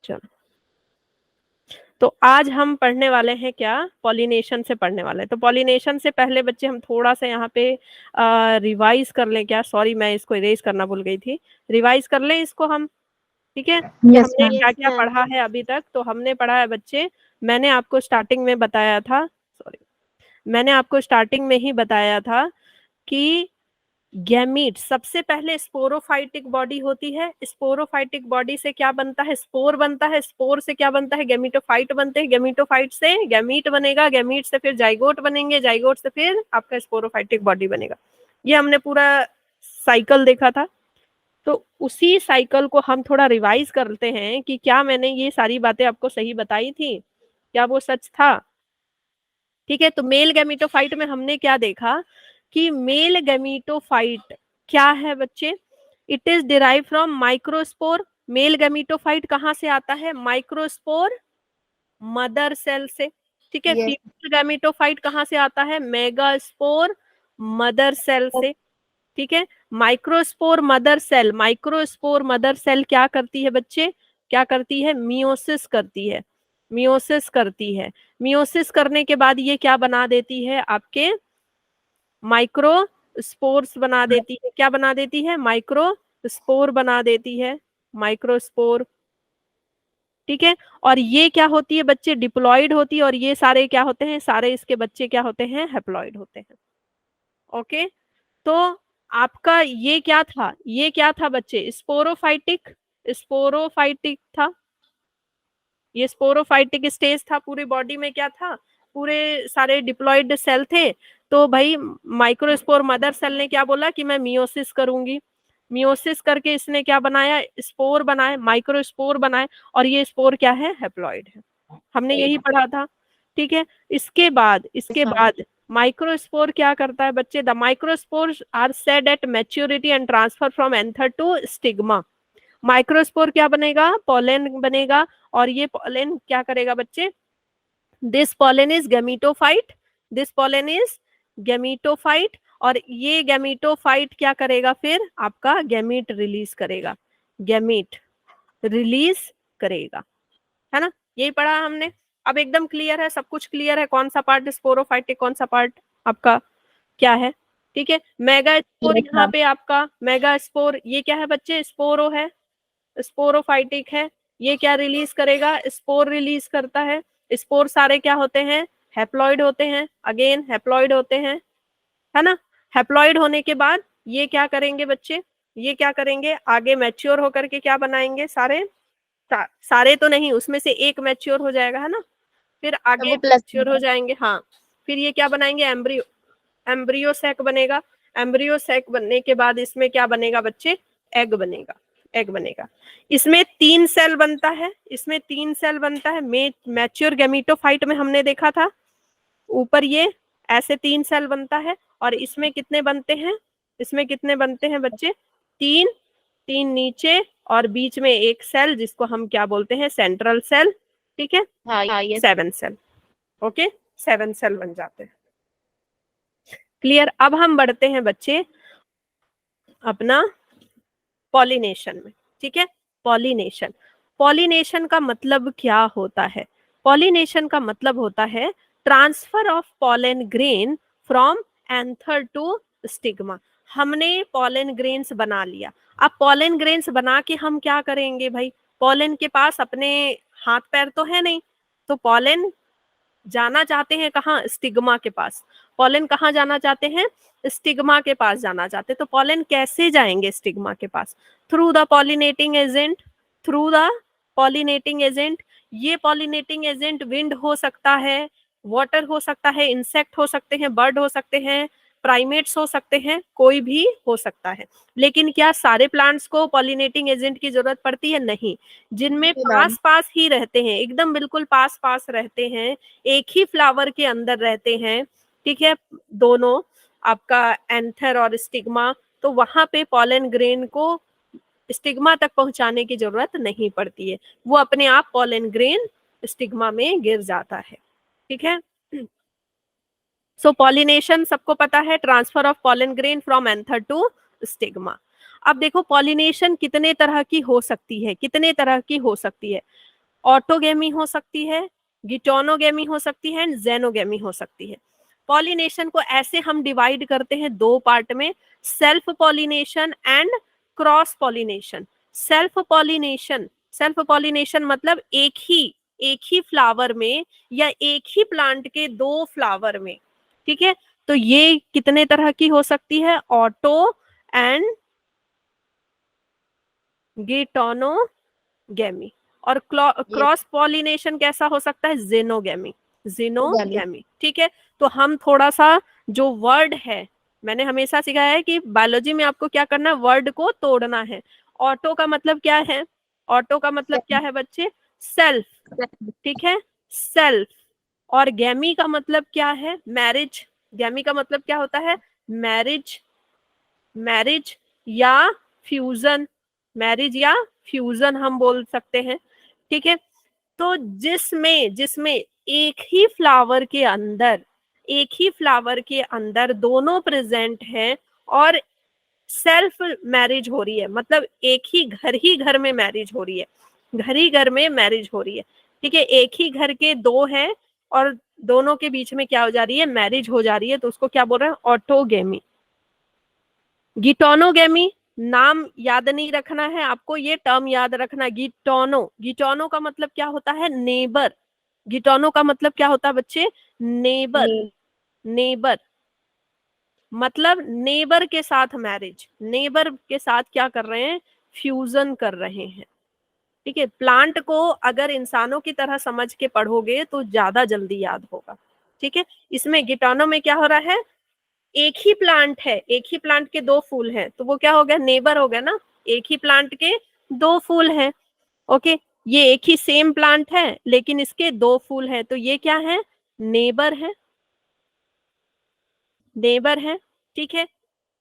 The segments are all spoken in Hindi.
चलो, तो आज हम पढ़ने वाले हैं क्या, पॉलिनेशन से पढ़ने वाले हैं। तो पॉलिनेशन से पहले बच्चे हम थोड़ा सा यहाँ पे रिवाइज कर लें क्या, सॉरी मैं इसको इरेज करना भूल गई थी, रिवाइज कर लें इसको हम, ठीक है, कि यस हमने मैम। क्या क्या पढ़ा है अभी तक। तो हमने पढ़ा है बच्चे, मैंने आपको स्टार्टिंग में बताया था, सॉरी मैंने आपको स्टार्टिंग में ही बताया था कि गैमीट सबसे पहले स्पोरोफाइटिक बॉडी होती है। स्पोरोफाइटिक बॉडी से क्या बनता है, स्पोर बनता है। स्पोर से क्या बनता है, गैमीटोफाइट बनते हैं। गैमीटोफाइट से गैमीट बनेगा, गैमीट से फिर जाइगोट बनेंगे, जाइगोट से फिर आपका स्पोरोफाइटिक बॉडी बनेगा। ये हमने पूरा साइकिल देखा था। तो उसी साइकिल को हम थोड़ा रिवाइज करते हैं कि क्या मैंने ये सारी बातें आपको सही बताई थी, क्या वो सच था। ठीक है, तो मेल गैमीटोफाइट में हमने क्या देखा कि मेल गैमीटोफाइट क्या है बच्चे, it is derive from microspore. Male gametophyte कहाँ से आता है, माइक्रोस्पोर मदर सेल से। ठीक है, यस। फीमेल गैमीटोफाइट कहाँ से आता है, मेगास्पोर मदर सेल से। ठीक है, microspore mother cell, microspore mother cell क्या करती है बच्चे, क्या करती है, मियोसिस करती है, मियोसिस करती है। मियोसिस करने के बाद ये क्या बना देती है, आपके माइक्रो स्पोर्स बना देती है। क्या बना देती है, माइक्रो स्पोर बना देती है, माइक्रोस्पोर। ठीक है, और ये क्या होती है बच्चे, डिप्लॉइड होती है, और ये सारे क्या होते हैं, सारे इसके बच्चे क्या होते हैं, हैप्लॉइड होते हैं। ओके, तो आपका ये क्या था, ये क्या था बच्चे, स्पोरोफाइटिक, स्पोरोफाइटिक था, ये स्पोरोफाइटिक स्टेज था। पूरी बॉडी में क्या था, पूरे सारे डिप्लॉइड सेल थे। तो भाई माइक्रोस्पोर मदर सेल ने क्या बोला कि मैं मियोसिस करूंगी, मियोसिस करके इसने क्या बनाया, स्पोर बनाए, माइक्रोस्पोर बनाए, और ये स्पोर क्या है, हैप्लॉइड है। हमने यही पढ़ा था। ठीक है, इसके बाद माइक्रोस्पोर क्या करता है बच्चे, the microspore are shed at maturity and transfer from anther to stigma. Microspore क्या बनेगा, पॉलन बनेगा, और ये पॉलन क्या करेगा बच्चे, this pollen is gametophyte, this pollen is gametophyte, और ये गैमीटोफाइट क्या करेगा, फिर आपका गैमीट रिलीज करेगा, गैमीट रिलीज करेगा, है ना। यही पढ़ा हमने। अब एकदम क्लियर है, सब कुछ क्लियर है, कौन सा पार्ट स्पोरोफाइटिक, कौन सा पार्ट आपका क्या है। ठीक है, मेगा स्पोर यस यहाँ मैम। पे आपका मेगा स्पोर, ये क्या है बच्चे, स्पोरो है, स्पोरोफाइटिक है। ये क्या रिलीज करेगा, स्पोर रिलीज करता है। स्पोर सारे क्या होते हैं, हैप्लॉइड होते हैं, अगेन हैप्लॉइड होते हैं, है ना। हैप्लॉइड होने के बाद ये क्या करेंगे बच्चे, ये क्या करेंगे, आगे मैच्योर होकर के क्या बनाएंगे, सारे सारे तो नहीं, उसमें से एक मैच्योर हो जाएगा, है ना, फिर तो आगे वो प्लस मैच्योर हो जाएंगे। हाँ, फिर ये क्या बनाएंगे, एम्ब्रियो, एम्ब्रियो सैक बनेगा। एम्ब्रियो सैक बनने के बाद इसमें क्या बनेगा बच्चे, एग बनेगा, एग बनेगा। इसमें 3 सेल बनता है, इसमें 3 सेल बनता है। मैच्योर गैमीटोफाइट में हमने देखा था, ऊपर ये ऐसे 3 सेल बनता है, और इसमें कितने बनते हैं, इसमें कितने बनते हैं बच्चे, 3, 3 नीचे, और बीच में एक सेल जिसको हम क्या बोलते हैं, सेंट्रल सेल। ठीक है, हाँ यस। 7 सेल। ओके, 7 सेल बन जाते हैं। क्लियर। अब हम बढ़ते हैं बच्चे अपना पॉलिनेशन में। ठीक है, पॉलिनेशन, पॉलिनेशन का मतलब क्या होता है, पॉलिनेशन का मतलब होता है transfer of pollen grain from anther to stigma. हमने पॉलन ग्रेन्स बना लिया, अब पॉलन ग्रेन्स बना के हम क्या करेंगे भाई, पॉलन के पास अपने हाथ पैर तो है नहीं, तो पॉलन जाना चाहते हैं कहाँ, स्टिग्मा के पास। पॉलन कहाँ जाना चाहते हैं, स्टिग्मा के पास जाना चाहते हैं। तो पॉलन कैसे जाएंगे स्टिग्मा के पास, through the pollinating agent, through the pollinating agent. ये पॉलिनेटिंग एजेंट विंड हो सकता है, वाटर हो सकता है, इंसेक्ट हो सकते हैं, बर्ड हो सकते हैं, प्राइमेट्स हो सकते हैं, कोई भी हो सकता है। लेकिन क्या सारे प्लांट्स को पॉलिनेटिंग एजेंट की जरूरत पड़ती है, नहीं। जिनमें मैम। पास पास ही रहते हैं, एकदम बिल्कुल पास पास रहते हैं, एक ही फ्लावर के अंदर रहते हैं, ठीक है, दोनों आपका एंथर और स्टिग्मा, तो वहां पे पॉलन ग्रेन को स्टिग्मा तक पहुंचाने की जरूरत नहीं पड़ती है, वो अपने आप पॉलन ग्रेन स्टिग्मा में गिर जाता है। ठीक है, सो पॉलिनेशन सबको पता है, transfer of pollen grain from anther to stigma. अब देखो पॉलिनेशन कितने तरह की हो सकती है, कितने तरह की हो सकती है। ऑटोगेमी हो सकती है, गिटोनोगेमी हो सकती है एंड जेनोगेमी हो सकती है। पॉलिनेशन को ऐसे हम डिवाइड करते हैं दो पार्ट में, self pollination and cross pollination. Self pollination मतलब एक ही फ्लावर में या एक ही प्लांट के दो फ्लावर में, ठीक है। तो ये कितने तरह की हो सकती है, ऑटो एंड गिटोनोगेमी। और ये क्रॉस पॉलिनेशन कैसा हो सकता है, जिनोगेमी, जिनोगेमी, ठीक है। तो हम थोड़ा सा जो वर्ड है, मैंने हमेशा सिखाया है कि बायोलॉजी में आपको क्या करना है, वर्ड को तोड़ना है। ऑटो का मतलब क्या है, ऑटो का मतलब क्या है बच्चे, सेल्फ, ठीक है, सेल्फ। और गैमी का मतलब क्या है, मैरिज। गैमी का मतलब क्या होता है, मैरिज, मैरिज या फ्यूजन, मैरिज या फ्यूजन हम बोल सकते हैं, ठीक है। तो जिसमें जिसमें एक ही फ्लावर के अंदर दोनों प्रेजेंट हैं और सेल्फ मैरिज हो रही है, मतलब ही घर में मैरिज हो रही है, घर ही घर में मैरिज हो रही है, ठीक है। एक ही घर के दो हैं और दोनों के बीच में क्या हो जा रही है, मैरिज हो जा रही है, तो उसको क्या बोल रहे हैं, ऑटोगेमी। गिटोनोगेमी, नाम याद नहीं रखना है आपको, ये टर्म याद रखना, गिटोनो। गिटोनो का मतलब क्या होता है, नेबर। गिटोनो का मतलब क्या होता है बच्चे, नेबर, नेबर। मतलब नेबर के साथ मैरिज, नेबर के साथ क्या कर रहे हैं, फ्यूजन कर रहे हैं, ठीक है। प्लांट को अगर इंसानों की तरह समझ के पढ़ोगे तो ज्यादा जल्दी याद होगा, ठीक है। इसमें गिटोनो में क्या हो रहा है, एक ही प्लांट है, एक ही प्लांट के दो फूल हैं, तो वो क्या हो गया, नेबर हो गया ना, एक ही प्लांट के दो फूल हैं, ओके। ये एक ही सेम प्लांट है लेकिन इसके दो फूल हैं, तो ये क्या है, नेबर है, नेबर है, ठीक है,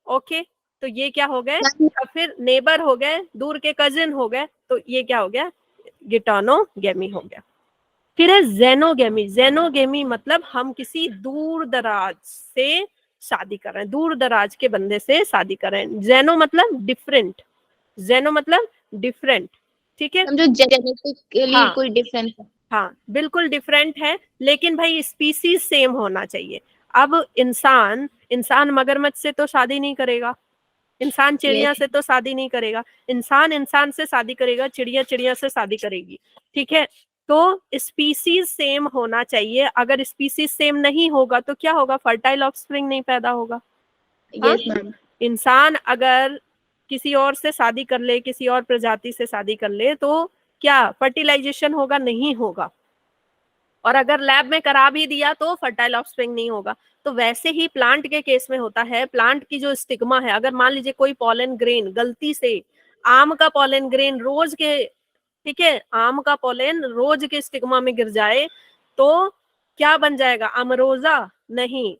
ओके। तो ये क्या हो गए, अब फिर नेबर हो गए, दूर के कजिन हो गए, तो ये क्या हो गया, गिटोनोगेमी हो गया। फिर है जेनोगेमी। जेनोगेमी मतलब हम किसी दूर दराज से शादी कर रहे हैं, दूर दराज के बंदे से शादी कर रहे हैं। जेनो मतलब डिफरेंट, जेनो मतलब डिफरेंट, ठीक है। समझो जेनेटिकली हाँ कोई डिफरेंस है। हाँ, बिल्कुल डिफरेंट है, लेकिन भाई स्पीसीज सेम होना चाहिए। अब इंसान इंसान मगरमच्छ से तो शादी नहीं करेगा, इंसान चिड़िया यस। से तो शादी नहीं करेगा, इंसान इंसान से शादी करेगा, चिड़िया चिड़िया से शादी करेगी, ठीक है। तो स्पीसीज सेम होना चाहिए, अगर स्पीसीज सेम नहीं होगा तो क्या होगा, फर्टाइल ऑफस्प्रिंग नहीं पैदा होगा। हाँ, यस मैम। इंसान अगर किसी और से शादी कर ले, किसी और प्रजाति से शादी कर ले, तो क्या फर्टिलाइजेशन होगा, नहीं होगा। और अगर लैब में करा भी दिया तो फर्टाइल ऑफस्प्रिंग नहीं होगा। तो वैसे ही प्लांट के केस में होता है, प्लांट की जो स्टिग्मा है, अगर मान लीजिए कोई पॉलन ग्रेन गलती से, आम का पॉलन ग्रेन रोज के, ठीक है, आम का पॉलन रोज के स्टिग्मा में गिर जाए तो क्या बन जाएगा, अमरोजा, नहीं,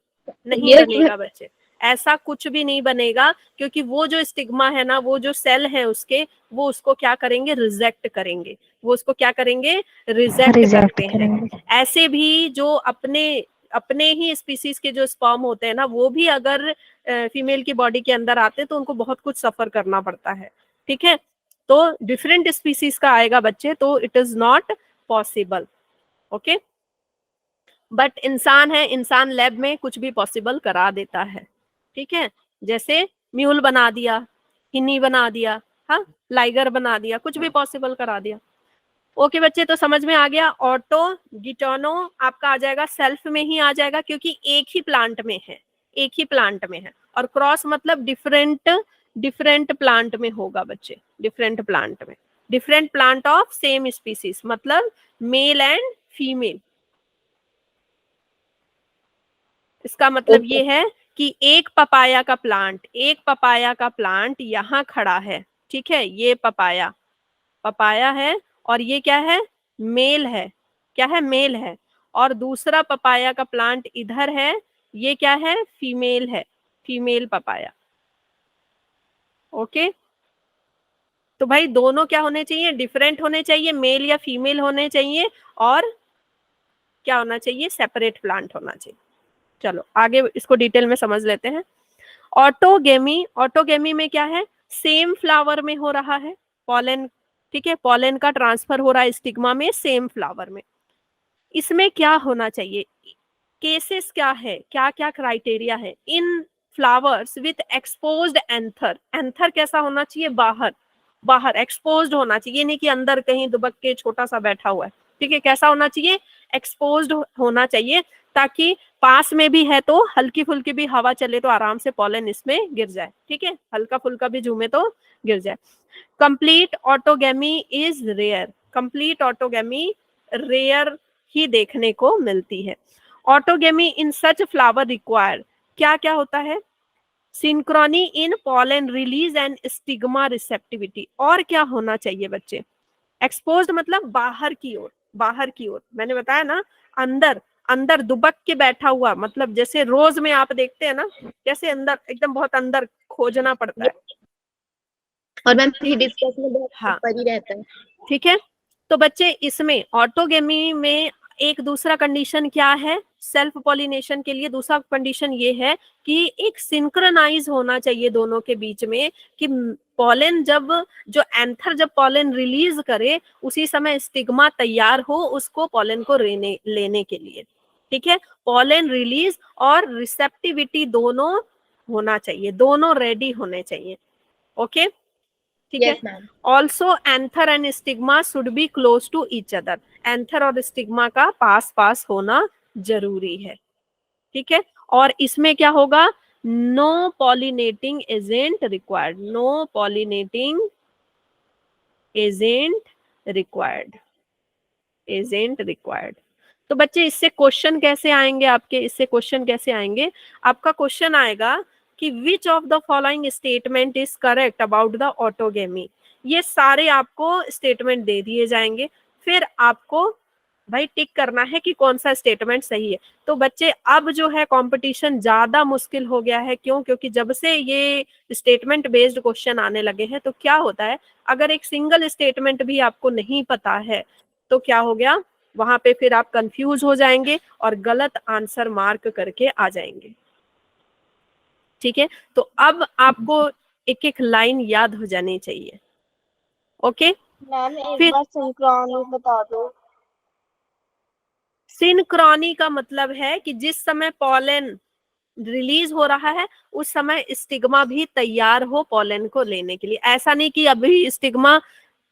नहीं यस मैम। बनेगा बच्चे, ऐसा कुछ भी नहीं बनेगा, क्योंकि वो जो स्टिग्मा है ना, वो जो सेल है उसके, वो उसको क्या करेंगे, रिजेक्ट करेंगे, वो उसको क्या करेंगे, रिजेक्ट रिजेक्ट करते हैं। करेंगे। ऐसे भी जो अपने अपने ही स्पीसीज के जो स्पर्म होते हैं ना, वो भी अगर फीमेल की बॉडी के अंदर आते हैं तो उनको बहुत कुछ सफर करना पड़ता है, ठीक है। तो डिफरेंट स्पीसीज का आएगा बच्चे, तो it is not possible, okay. But इंसान है, इंसान लैब में कुछ भी पॉसिबल करा देता है, ठीक है। जैसे म्यूल बना दिया, हिन्नी बना दिया, हाँ, लाइगर बना दिया, कुछ भी पॉसिबल करा दिया। ओके बच्चे, तो समझ में आ गया। ऑटो गिटोनो आपका आ जाएगा, सेल्फ में ही आ जाएगा, क्योंकि एक ही प्लांट में है, एक ही प्लांट में है। और क्रॉस मतलब डिफरेंट, डिफरेंट प्लांट में होगा बच्चे, डिफरेंट प्लांट में, different plant of same species, मतलब मेल एंड फीमेल। इसका मतलब ओके। ये है कि एक पपाया का प्लांट, एक पपाया का प्लांट यहाँ खड़ा है, ठीक है, ये पपाया, पपाया है, और ये क्या है, मेल है, क्या है, मेल है। और दूसरा पपाया का प्लांट इधर है, ये क्या है, फीमेल है, फीमेल पपाया, ओके। तो भाई दोनों क्या होने चाहिए, डिफरेंट होने चाहिए, मेल या फीमेल होने चाहिए, और क्या होना चाहिए, सेपरेट प्लांट होना चाहिए। चलो आगे इसको डिटेल में समझ लेते हैं। ऑटोगेमी, ऑटोगेमी में क्या है, सेम फ्लावर में हो रहा है, पॉलन ठीक है, पॉलन का ट्रांसफर हो रहा है स्टिग्मा में, सेम फ्लावर में। इसमें क्या होना चाहिए, केसेस क्या है, क्या क्या क्राइटेरिया है in flowers with exposed anther. Anther कैसा होना चाहिए, बाहर, बाहर एक्सपोज्ड होना चाहिए, ये नहीं कि अंदर कहीं दुबक के छोटा सा बैठा हुआ है। ठीक है, कैसा होना चाहिए, एक्सपोज्ड होना चाहिए, ताकि पास में भी है तो हल्की फुल्की भी हवा चले तो आराम से पॉलन इसमें गिर जाए। ठीक है, हल्का फुल्का भी झूमे तो गिर जाए। Complete autogamy is rare, complete autogamy rare ही देखने को मिलती है। Autogamy in such flower required, क्या क्या होता है, synchrony in pollen release and stigma receptivity. और क्या होना चाहिए बच्चे, एक्सपोज्ड मतलब बाहर की ओर, बाहर की ओर, मैंने बताया ना, अंदर, अंदर दुबक के बैठा हुआ, मतलब जैसे रोज में आप देखते हैं ना, कैसे अंदर एकदम बहुत अंदर खोजना पड़ता है। और मैम हिबिस्कस में बहुत हाँ, ऊपर ही रहता है। ठीक है, तो बच्चे इसमें ऑटोगेमी में एक दूसरा कंडीशन क्या है, सेल्फ पॉलिनेशन के लिए दूसरा कंडीशन ये है कि एक सिंक्रोनाइज होना चाहिए दोनों के बीच में, कि पॉलन जब, जो एंथर जब पॉलन रिलीज करे उसी समय स्टिग्मा तैयार हो उसको पॉलन को लेने के लिए। ठीक है, पॉलन रिलीज और रिसेप्टिविटी दोनों होना चाहिए, दोनों रेडी होने चाहिए। ओके, ठीक है। Yes ma'am. Also anther and stigma should be close to each other, anther और स्टिग्मा का पास पास होना जरूरी है। ठीक है, और इसमें क्या होगा, no pollinating agent required, no pollinating agent required, agent required. तो बच्चे इससे क्वेश्चन कैसे आएंगे आपके, इससे क्वेश्चन कैसे आएंगे, आपका क्वेश्चन आएगा कि which of the following statement is correct about the autogamy. ये सारे आपको स्टेटमेंट दे दिए जाएंगे, फिर आपको भाई टिक करना है कि कौन सा स्टेटमेंट सही है। तो बच्चे अब जो है कंपटीशन ज्यादा मुश्किल हो गया है, क्यों, क्योंकि जब से ये स्टेटमेंट बेस्ड क्वेश्चन आने लगे हैं तो क्या होता है, अगर एक सिंगल स्टेटमेंट भी आपको नहीं पता है तो क्या हो गया, वहां पे फिर आप कंफ्यूज हो जाएंगे और गलत आंसर मार्क करके आ जाएंगे। ठीक है, तो अब आपको एक एक लाइन याद हो जानी चाहिए। ओके, मैम एक फिर बार सिंक्रोनी बता दो। सिनक्रॉनी का मतलब है कि जिस समय पॉलन रिलीज हो रहा है उस समय स्टिग्मा भी तैयार हो पॉलन को लेने के लिए। ऐसा नहीं कि अभी स्टिग्मा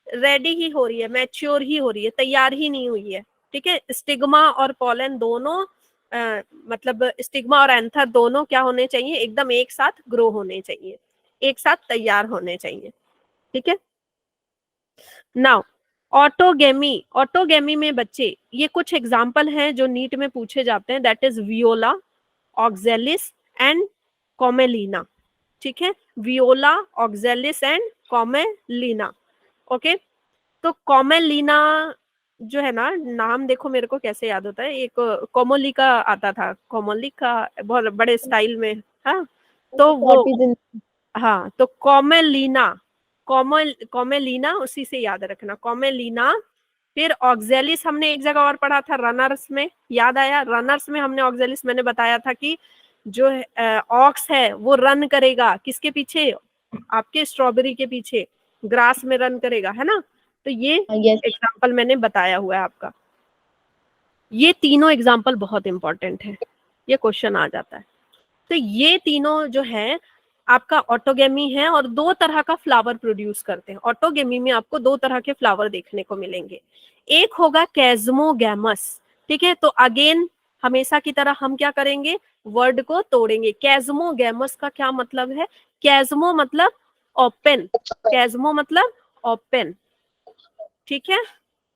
रेडी ही हो रही है, मैच्योर ही हो रही है, तैयार ही नहीं हुई है। ठीक है, स्टिग्मा और पॉलन दोनों मतलब स्टिग्मा और एंथर दोनों क्या होने चाहिए, एकदम एक साथ ग्रो होने चाहिए, एक साथ तैयार होने चाहिए। ठीक है, नाउ ऑटोगेमी, ऑटोगेमी में बच्चे ये कुछ एग्जाम्पल हैं जो नीट में पूछे जाते हैं, that is Viola, oxalis and Commelina. ठीक है, Viola, oxalis and Commelina. Okay, तो कॉमेलिना जो है ना, नाम देखो मेरे को कैसे याद होता है, एक कोमोलिका आता था, कोमोलिका बहुत बड़े स्टाइल में। हाँ, तो वो, हाँ, तो कॉमेलिना, कॉमेलिना उसी से याद रखना, कॉमेलिना। फिर ऑक्जेलिस हमने एक जगह और पढ़ा था, रनर्स में, याद आया, रनर्स में हमने ऑक्जेलिस, मैंने बताया था कि जो ऑक्स है वो रन करेगा किसके पीछे, आपके स्ट्रॉबेरी के पीछे, ग्रास में रन करेगा, है ना। तो ये यस। एग्जाम्पल मैंने बताया हुआ है आपका। ये तीनों एग्जाम्पल बहुत इंपॉर्टेंट है, ये क्वेश्चन आ जाता है। तो ये तीनों जो है आपका ऑटोगेमी है और दो तरह का फ्लावर प्रोड्यूस करते हैं। ऑटोगेमी में आपको दो तरह के फ्लावर देखने को मिलेंगे, एक होगा कैज्मोगैमस। ठीक है, तो अगेन हमेशा की तरह हम क्या करेंगे, वर्ड को तोड़ेंगे। कैज्मोगैमस का क्या मतलब है, कैज्मो मतलब ओपन, कैज्मो मतलब ओपन। ठीक है,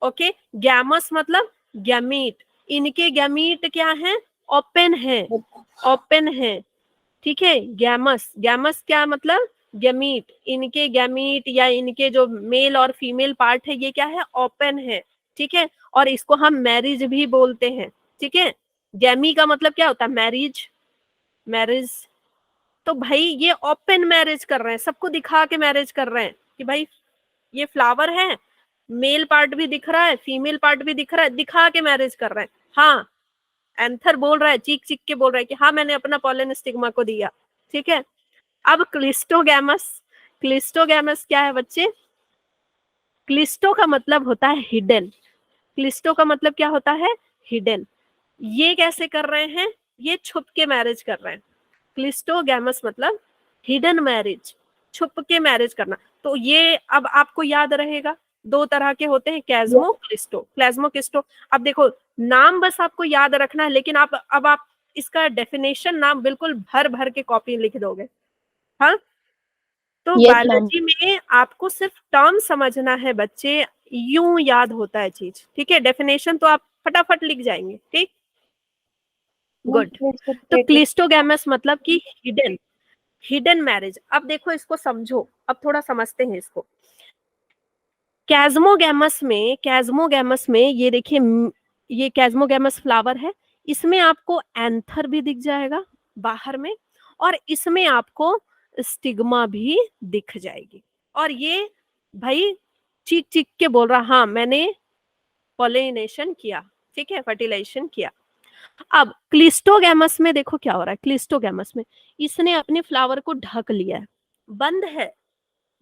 ओके, गैमस मतलब गैमीट, इनके गैमीट क्या है, ओपन है, ओपन है। ठीक है, गैमस, गैमस क्या मतलब गैमीट, इनके गैमीट या इनके जो मेल और फीमेल पार्ट है ये क्या है, ओपन है। ठीक है, और इसको हम मैरिज भी बोलते हैं। ठीक है, गैमी का मतलब क्या होता है, मैरिज, मैरिज। तो भाई ये ओपन मैरिज कर रहे हैं, सबको दिखा के मैरिज कर रहे हैं कि भाई ये फ्लावर है, मेल पार्ट भी दिख रहा है, फीमेल पार्ट भी दिख रहा है, दिखा के मैरिज कर रहे हैं। हाँ, एंथर बोल रहा है, चीख चीख के बोल रहा है कि हाँ मैंने अपना पॉलन स्टिग्मा को दिया। ठीक है, अब क्लिस्टोगैमस, क्लिस्टोगैमस क्या है बच्चे, क्लिस्टो का मतलब होता है हिडन। क्लिस्टो का मतलब क्या होता है? हिडन। ये कैसे कर रहे हैं? ये छुप के मैरिज कर रहे हैं। क्लिस्टोगैमस मतलब हिडन मैरिज, छुप के मैरिज करना। तो ये अब आपको याद रहेगा, दो तरह के होते हैं, कैस्मो क्लिस्टो, क्लेस्मो क्लिस्टो। अब देखो नाम बस आपको याद रखना है, लेकिन अब आप इसका डेफिनेशन नाम बिल्कुल भर भर के कॉपी लिख दोगे। हाँ, तो यस मैम। बायोलॉजी में आपको सिर्फ टर्म समझना है बच्चे, यूं याद होता है चीज, ठीक है। डेफिनेशन तो आप फटाफट लिख जाएंगे, ठीक। गुड। तो क्लिस्टोगैमस मतलब कि हिडन, हिडन मैरिज। अब देखो इसको समझो, अब थोड़ा समझते हैं इसको। कैस्मोगैमस में ये देखिए, ये कैस्मोगैमस फ्लावर है, इसमें आपको एंथर भी दिख जाएगा बाहर में, और इसमें आपको स्टिग्मा भी दिख जाएगी। और ये भाई चीख चीख के बोल रहा, हाँ मैंने पॉलिनेशन किया, ठीक है, फर्टिलाइजेशन किया। अब क्लिस्टोगैमस में देखो क्या हो रहा है। क्लिस्टोगैमस में इसने अपने फ्लावर को ढक लिया है, बंद है।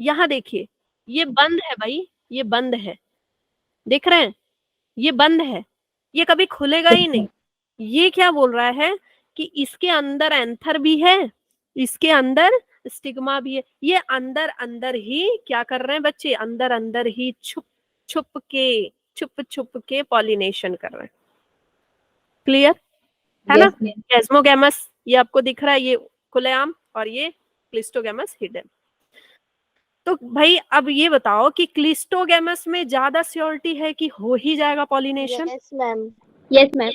यहाँ देखिए, ये बंद है भाई, ये बंद है, देख रहे हैं, ये बंद है, ये कभी खुलेगा ही नहीं। ये क्या बोल रहा है कि इसके अंदर एंथर भी है, इसके अंदर स्टिग्मा भी है। ये अंदर अंदर ही क्या कर रहे हैं बच्चे, अंदर अंदर ही छुप छुप के पॉलिनेशन कर रहे हैं। क्लियर है ना? कैस्मोगैमस ये आपको दिख रहा है, ये खुलेआम, और ये क्लिस्टोगैमस हिडन। तो भाई अब ये बताओ कि क्लिस्टोगैमस में ज्यादा श्योरिटी है कि हो ही जाएगा pollination? Yes ma'am. Yes ma'am.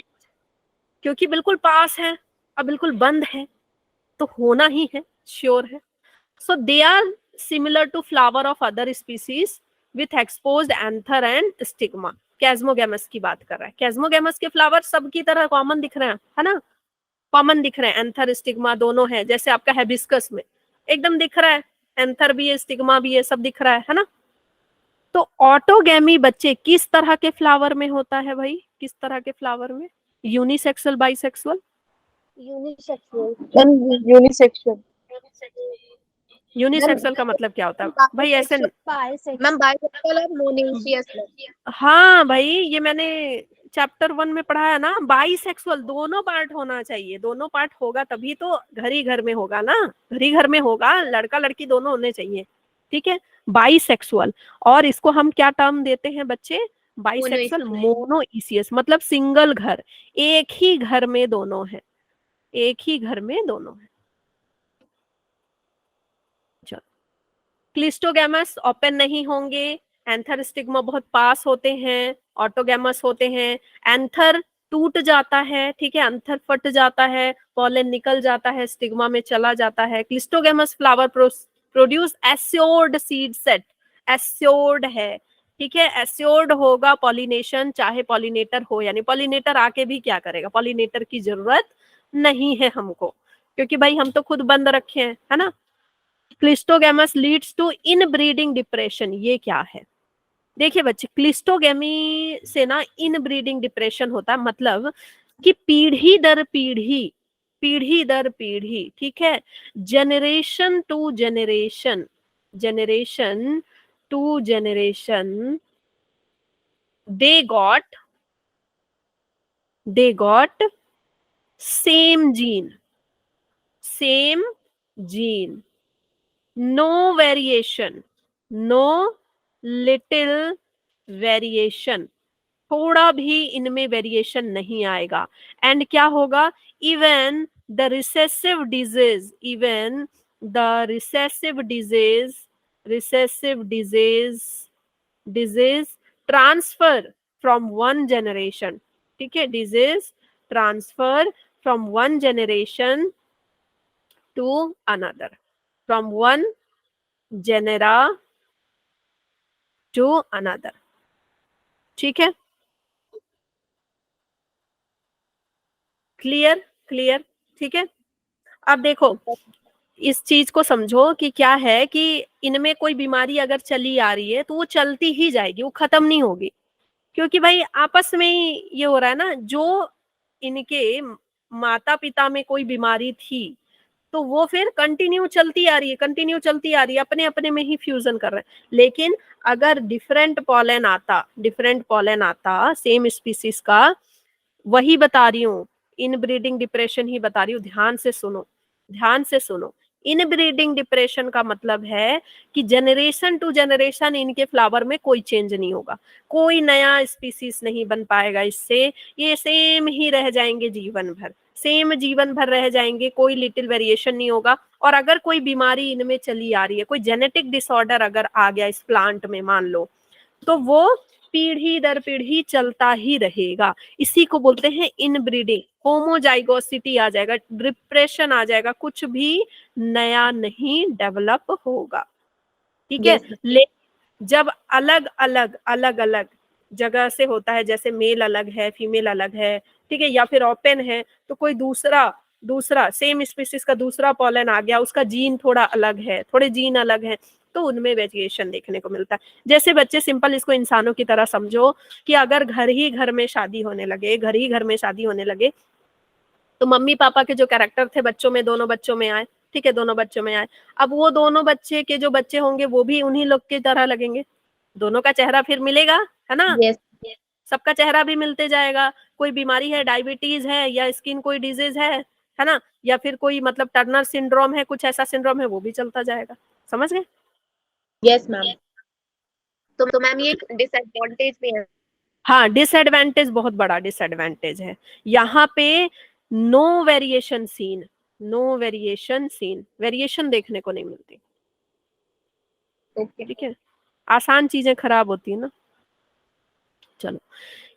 क्योंकि बिल्कुल पास है, अब बिल्कुल बंद है, तो होना ही है, श्योर है। So they are similar to flower of other species with exposed anther and stigma. Chasmogamous की बात कर रहा है। कैस्मोगैमस के फ्लावर सबकी तरह कॉमन दिख रहे हैं, है ना, कॉमन दिख रहे हैं, एंथर स्टिग्मा दोनों है। जैसे आपका हैबिस्कस में एकदम दिख रहा है, एंथर भी है, स्टिग्मा भी है, सब दिख रहा है ना। तो ऑटोगैमी बच्चे किस तरह के फ्लावर में होता है भाई, किस तरह के फ्लावर में? Unisexual, bisexual? Unisexual. Unisexual. Unisexual का मतलब क्या होता है भाई? ऐसे मैम बाइसेक्सुअल और मोनोइसियस। हाँ भाई, ये मैंने चैप्टर 1 में पढ़ाया ना, बाइसेक्सुअल दोनों पार्ट होना चाहिए, दोनों पार्ट होगा तभी तो घर ही घर में होगा ना, घर ही घर में होगा, लड़का लड़की दोनों होने चाहिए, ठीक है। बाइसेक्सुअल, और इसको हम क्या टर्म देते हैं बच्चे? बाइसेक्सुअल मोनोइसियस, मतलब सिंगल घर, एक ही घर में दोनों है, एक ही घर में दोनों है। चलो, क्लिस्टोगैमस ओपन नहीं होंगे, एंथर स्टिग्मा बहुत पास होते हैं, ऑटोगैमस होते हैं, एंथर टूट जाता है, ठीक है, एंथर फट जाता है, पॉलन निकल जाता है, स्टिग्मा में चला जाता है। Cleistogamous flower produce assured seed set, assured है, ठीक है, एस्योर्ड होगा पॉलिनेशन, चाहे पॉलिनेटर हो, यानी पॉलिनेटर आके भी क्या करेगा, पॉलिनेटर की जरूरत नहीं है हमको, क्योंकि भाई हम तो खुद बंद रखे हैं, है ना। Cleistogamous leads to inbreeding depression, ये क्या है? देखिए बच्चे, क्लिस्टोगेमी से ना इनब्रीडिंग डिप्रेशन होता है, मतलब कि पीढ़ी दर पीढ़ी, पीढ़ी दर पीढ़ी, ठीक है, generation to generation, generation to generation, they got same gene, same gene, no variation, no little variation, थोड़ा भी इनमें वेरिएशन नहीं आएगा। एंड क्या होगा? Even the recessive disease, even the recessive disease, recessive disease, disease transfer from one generation, ठीक है, disease transfer from one generation to another, from one genera to another, ठीक है। क्लियर, क्लियर, ठीक है। अब देखो इस चीज को समझो कि क्या है कि इनमें कोई बीमारी अगर चली आ रही है तो वो चलती ही जाएगी, वो खत्म नहीं होगी, क्योंकि भाई आपस में ही ये हो रहा है ना। जो इनके माता पिता में कोई बीमारी थी तो वो फिर कंटिन्यू चलती आ रही है, अपने अपने में ही फ्यूजन कर रहे हैं। लेकिन अगर डिफरेंट पॉलन आता सेम स्पीसीज का, वही बता रही हूँ, इनब्रीडिंग डिप्रेशन ही बता रही हूँ, ध्यान से सुनो। इनब्रीडिंग डिप्रेशन का मतलब है कि जनरेशन टू जनरेशन इनके फ्लावर में कोई चेंज नहीं होगा, कोई नया स्पीसीज नहीं बन पाएगा इससे, ये सेम ही रह जाएंगे जीवन भर रह जाएंगे, कोई लिटिल वेरिएशन नहीं होगा। और अगर कोई बीमारी इनमें चली आ रही है, कोई जेनेटिक डिसऑर्डर अगर आ गया इस प्लांट में मान लो, तो वो पीढ़ी दर पीढ़ी चलता ही रहेगा। इसी को बोलते हैं इनब्रीडिंग। होमोजाइगोसिटी आ जाएगा, डिप्रेशन आ जाएगा, कुछ भी नया नहीं डेवलप होगा। ठीक है। लेकिन जब अलग अलग जगह से होता है, जैसे मेल अलग है, फीमेल अलग है, ठीक है, या फिर ओपन है, तो कोई दूसरा सेम स्पीसीज का दूसरा पॉलन आ गया, उसका जीन थोड़ा अलग है, थोड़े जीन अलग है, तो उनमें वेरिएशन देखने को मिलता है। जैसे बच्चे सिंपल इसको इंसानों की तरह समझो कि अगर घर ही घर में शादी होने लगे, तो मम्मी पापा के जो कैरेक्टर थे बच्चों में, दोनों बच्चों में आए, ठीक है, दोनों बच्चों में आए। अब वो दोनों बच्चे के जो बच्चे होंगे वो भी उन्हीं लोग की तरह लगेंगे, दोनों का चेहरा फिर मिलेगा, है ना? Yes. सबका चेहरा भी मिलते जाएगा। कोई बीमारी है, डायबिटीज है, या स्किन कोई डिजीज है ना, या फिर कोई मतलब टर्नर सिंड्रोम है, कुछ ऐसा सिंड्रोम है, वो भी चलता जाएगा। समझ गए? Yes, ma'am. तो मैम ये एक डिसएडवांटेज भी है। हाँ, डिसएडवांटेज, बहुत बड़ा डिसएडवांटेज है यहाँ पे। नो वेरिएशन सीन, वेरिएशन देखने को नहीं मिलती। ओके। ठीक है, आसान चीजें खराब होती है ना। चलो,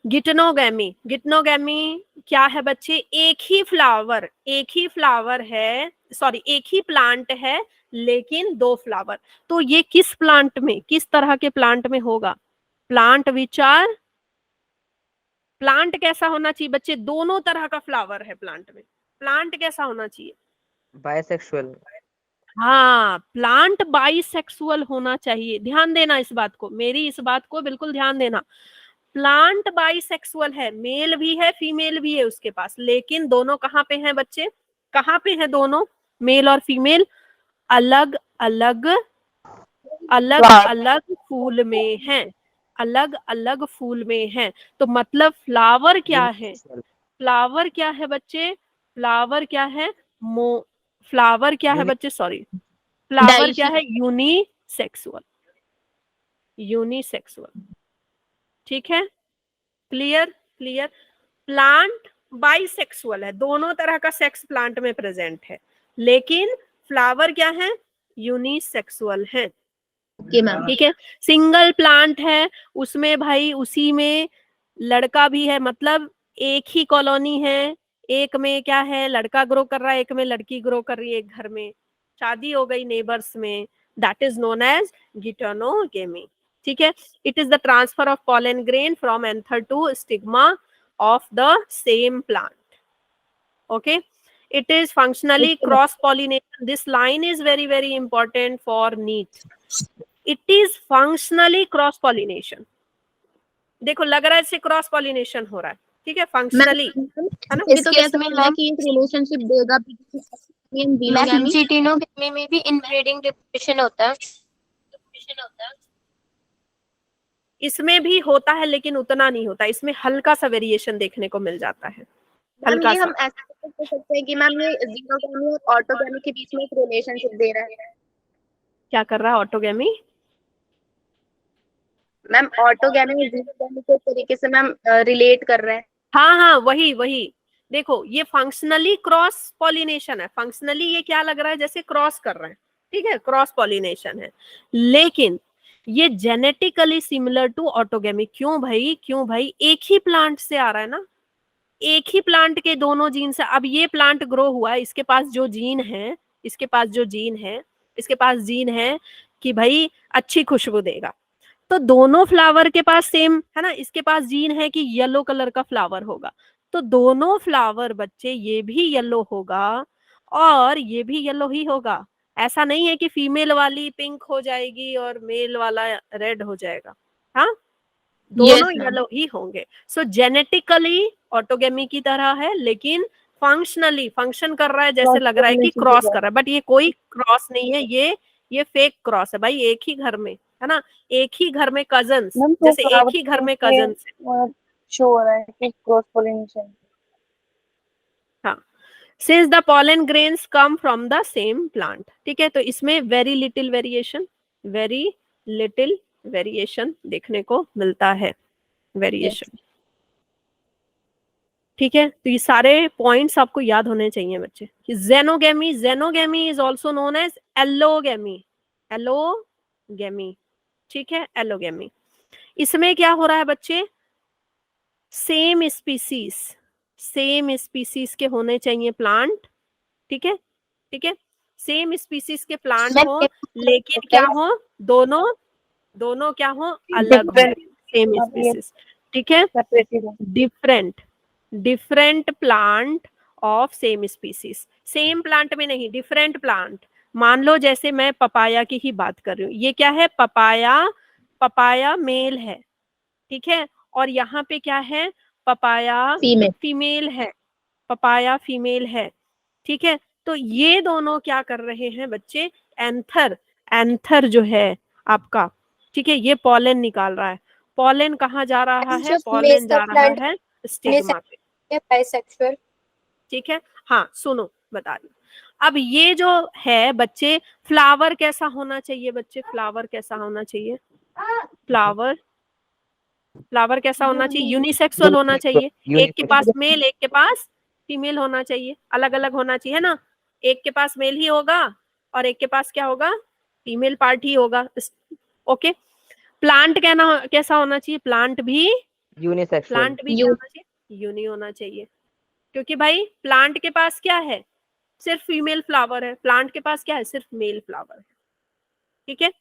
गिटनोगैमी क्या है बच्चे? एक ही फ्लावर है, सॉरी, एक ही प्लांट है लेकिन दो फ्लावर। तो ये किस प्लांट में, किस तरह के प्लांट में होगा? प्लांट कैसा होना चाहिए बच्चे? दोनों तरह का फ्लावर है प्लांट में। प्लांट कैसा होना चाहिए? बायसेक्सुअल। हाँ, प्लांट बाइसेक्सुअल होना चाहिए। ध्यान देना इस बात को, मेरी इस बात को बिल्कुल ध्यान देना। प्लांट बाइसेक्सुअल है, मेल भी है फीमेल भी है उसके पास, लेकिन दोनों कहाँ पे हैं बच्चे? कहाँ पे हैं दोनों, मेल और फीमेल? अलग अलग फूल में हैं, अलग फूल में हैं। तो मतलब फ्लावर क्या है? फ्लावर क्या है बच्चे? फ्लावर क्या है? फ्लावर क्या है बच्चे? सॉरी, फ्लावर क्या है? यूनिसेक्सुअल। ठीक है, क्लियर? प्लांट बाइसेक्सुअल है, दोनों तरह का सेक्स प्लांट में प्रेजेंट है, लेकिन फ्लावर क्या है? यूनिसेक्सुअल है। ठीक है। सिंगल प्लांट है, उसमें भाई उसी में लड़का भी है, मतलब एक ही कॉलोनी है, एक में क्या है, लड़का ग्रो कर रहा है, एक में लड़की ग्रो कर रही है, एक घर में शादी हो गई नेबर्स में, that is known as geitonogamy. ठीक है। It is the transfer of pollen grain from anther to stigma of the same plant. Okay, it is functionally cross pollination. This line is very very important for NEET. It is functionally cross pollination. देखो, लग रहा है इससे क्रॉस पॉलिनेशन हो रहा है, ठीक है, फंक्शनली, है ना? इसके केस में है कि एक रिलेशनशिप देगा जीनोगैमी में भी इनब्रीडिंग डिप्रेशन होता है। इसमें भी होता है लेकिन उतना नहीं होता, इसमें हल्का सा वेरिएशन देखने को मिल जाता है, हल्का सा। हम ऐसा कर सकते हैं कि मैम ये जीनोगैमी और ऑटोगैमी के बीच में एक रिलेशनशिप दे रहा है। क्या कर रहा है ऑटोगैमी? मैम ऑटोगैमी जीनोगैमी के तरीके से मैम रिलेट कर रहे हैं। हाँ, वही देखो, ये फंक्शनली क्रॉस पॉलिनेशन है। फंक्शनली ये क्या लग रहा है? जैसे क्रॉस कर रहे हैं, ठीक है, क्रॉस पॉलिनेशन है, लेकिन ये जेनेटिकली सिमिलर टू ऑटोगैमी। क्यों भाई? एक ही प्लांट से आ रहा है ना, एक ही प्लांट के दोनों जीन से। अब ये प्लांट ग्रो हुआ है, इसके पास जीन है कि भाई अच्छी खुशबू देगा, तो दोनों फ्लावर के पास सेम है ना, इसके पास जीन है कि येलो कलर का फ्लावर होगा, तो दोनों फ्लावर बच्चे, ये भी येलो होगा और ये भी येलो ही होगा। ऐसा नहीं है कि फीमेल वाली पिंक हो जाएगी और मेल वाला रेड हो जाएगा। हाँ, दोनों येलो ही होंगे। सो जेनेटिकली ऑटोगेमी की तरह है, लेकिन फंक्शनली फंक्शन कर रहा है, जैसे लग रहा है कि क्रॉस कर रहा है, बट ये कोई क्रॉस नहीं है, ये फेक क्रॉस है भाई। एक ही घर में है ना, एक ही घर में कजन्स, जैसे एक ही घर में कजन्स है। शो हो रहा है कि क्रॉस पोलिनेशन। हाँ, since the pollen grains come from the same plant, ठीक है। तो इसमें वेरी लिटिल वेरिएशन देखने को मिलता है, वेरिएशन, ठीक है। तो ये सारे पॉइंट्स आपको याद होने चाहिए बच्चे कि xenogamy is also known as allogamy, ठीक है, एलोगेमी। इसमें क्या हो रहा है बच्चे, सेम स्पीसीज के होने चाहिए प्लांट, ठीक है, सेम स्पीसीज के प्लांट हो, लेकिन क्या हो, दोनों क्या हो, अलग हो, सेम स्पीसीज, ठीक है, different plant of same species, same plant में नहीं, डिफरेंट प्लांट। मान लो जैसे मैं पपाया की ही बात कर रही हूँ, ये क्या है, पपाया मेल है, ठीक है, और यहाँ पे क्या है, पपाया फीमेल है, ठीक है। तो ये दोनों क्या कर रहे हैं बच्चे, एंथर जो है आपका, ठीक है, ये पॉलन निकाल रहा है। पॉलन कहाँ जा रहा है, पॉलन जा रहा है स्टिग्मा पे, बाइसेक्सुअल, ठीक है। हाँ सुनो बता रही हूँ, अब ये जो है बच्चे, फ्लावर कैसा होना चाहिए बच्चे, फ्लावर कैसा होना चाहिए, फ्लावर कैसा होना चाहिए, यूनिसेक्सुअल होना चाहिए, एक के पास मेल एक के पास फीमेल होना चाहिए, अलग अलग होना चाहिए, है ना, एक के पास मेल ही होगा और एक के पास क्या होगा, फीमेल पार्ट ही होगा, ओके। प्लांट कैसा होना चाहिए, प्लांट भी यूनिसेक्सुअल, क्या होना चाहिए, यूनि होना चाहिए, क्योंकि भाई प्लांट के पास क्या है, सिर्फ फीमेल फ्लावर है, प्लांट के पास क्या है, सिर्फ मेल फ्लावर है, ठीक है।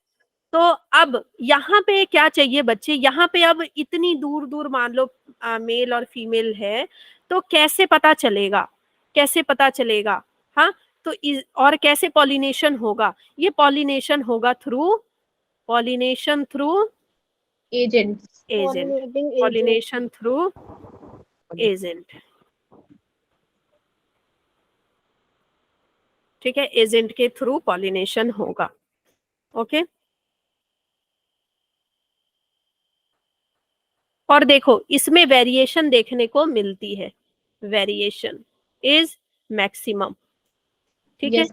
तो अब यहाँ पे क्या चाहिए बच्चे, यहाँ पे अब इतनी दूर दूर मान लो मेल और फीमेल है, तो कैसे पता चलेगा, हाँ, तो और कैसे पॉलिनेशन होगा, ये पॉलिनेशन होगा through agent, pollination through agent, ठीक है, एजेंट के थ्रू पॉलिनेशन होगा, ओके। और देखो इसमें वेरिएशन देखने को मिलती है, वेरिएशन इज मैक्सिमम, ठीक है,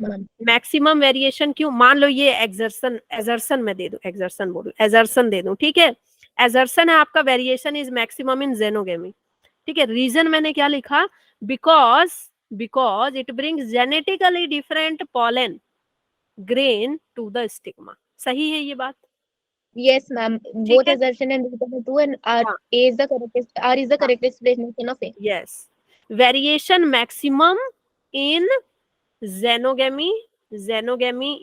मैक्सिमम वेरिएशन क्यों, मान लो ये एजर्सन में दे दूं, एजर्सन दे दूं, ठीक है, एजर्सन है आपका, variation is maximum in xenogamy, ठीक है। रीजन मैंने क्या लिखा, because it brings genetically different pollen grain to the stigma, सही है ये बात, yes ma'am, both assertion and reason true and R is the correct explanation of A. yes, variation maximum in xenogamy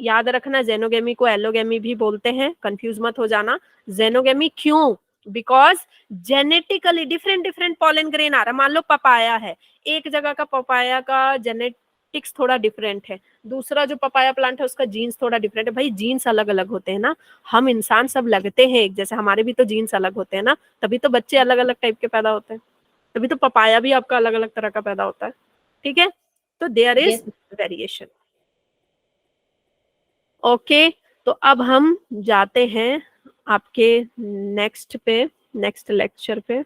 याद रखना, जेनोगेमी को एलोगेमी भी बोलते हैं, कंफ्यूज मत हो जाना। जेनोगेमी क्यों, because genetically different pollen grain आ रहा है, मान लो पपाया है, एक जगह का पपाया का जेनेटिक्स थोड़ा डिफरेंट है, दूसरा जो पपाया प्लांट है उसका जीन्स थोड़ा डिफरेंट है, भाई जीन्स अलग अलग होते हैं ना, हम इंसान सब लगते हैं एक जैसे, हमारे भी तो जीन्स अलग होते हैं ना, तभी तो बच्चे अलग अलग टाइप के पैदा होते हैं, तभी तो पपाया भी आपका अलग अलग तरह का पैदा होता है, ठीक है। तो देयर इज वेरिएशन, ओके। तो अब हम जाते हैं आपके नेक्स्ट लेक्चर पे,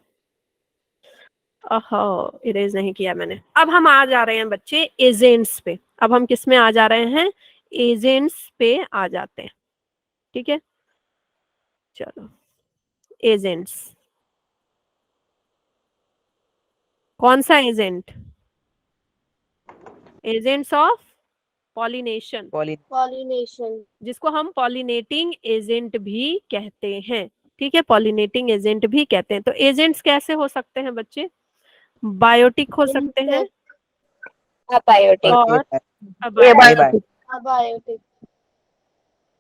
इरेज नहीं किया मैंने। अब हम आ जा रहे हैं बच्चे एजेंट्स पे, अब हम किस में आ जा रहे हैं, एजेंट्स पे आ जाते हैं, ठीक है, चलो एजेंट्स, कौन सा एजेंट, एजेंट्स ऑफ पॉलिनेशन, जिसको हम पॉलिनेटिंग एजेंट भी कहते हैं, ठीक है, पॉलिनेटिंग एजेंट भी कहते हैं। तो एजेंट्स कैसे हो सकते हैं बच्चे, बायोटिक हो सकते हैं और अबायोटिक,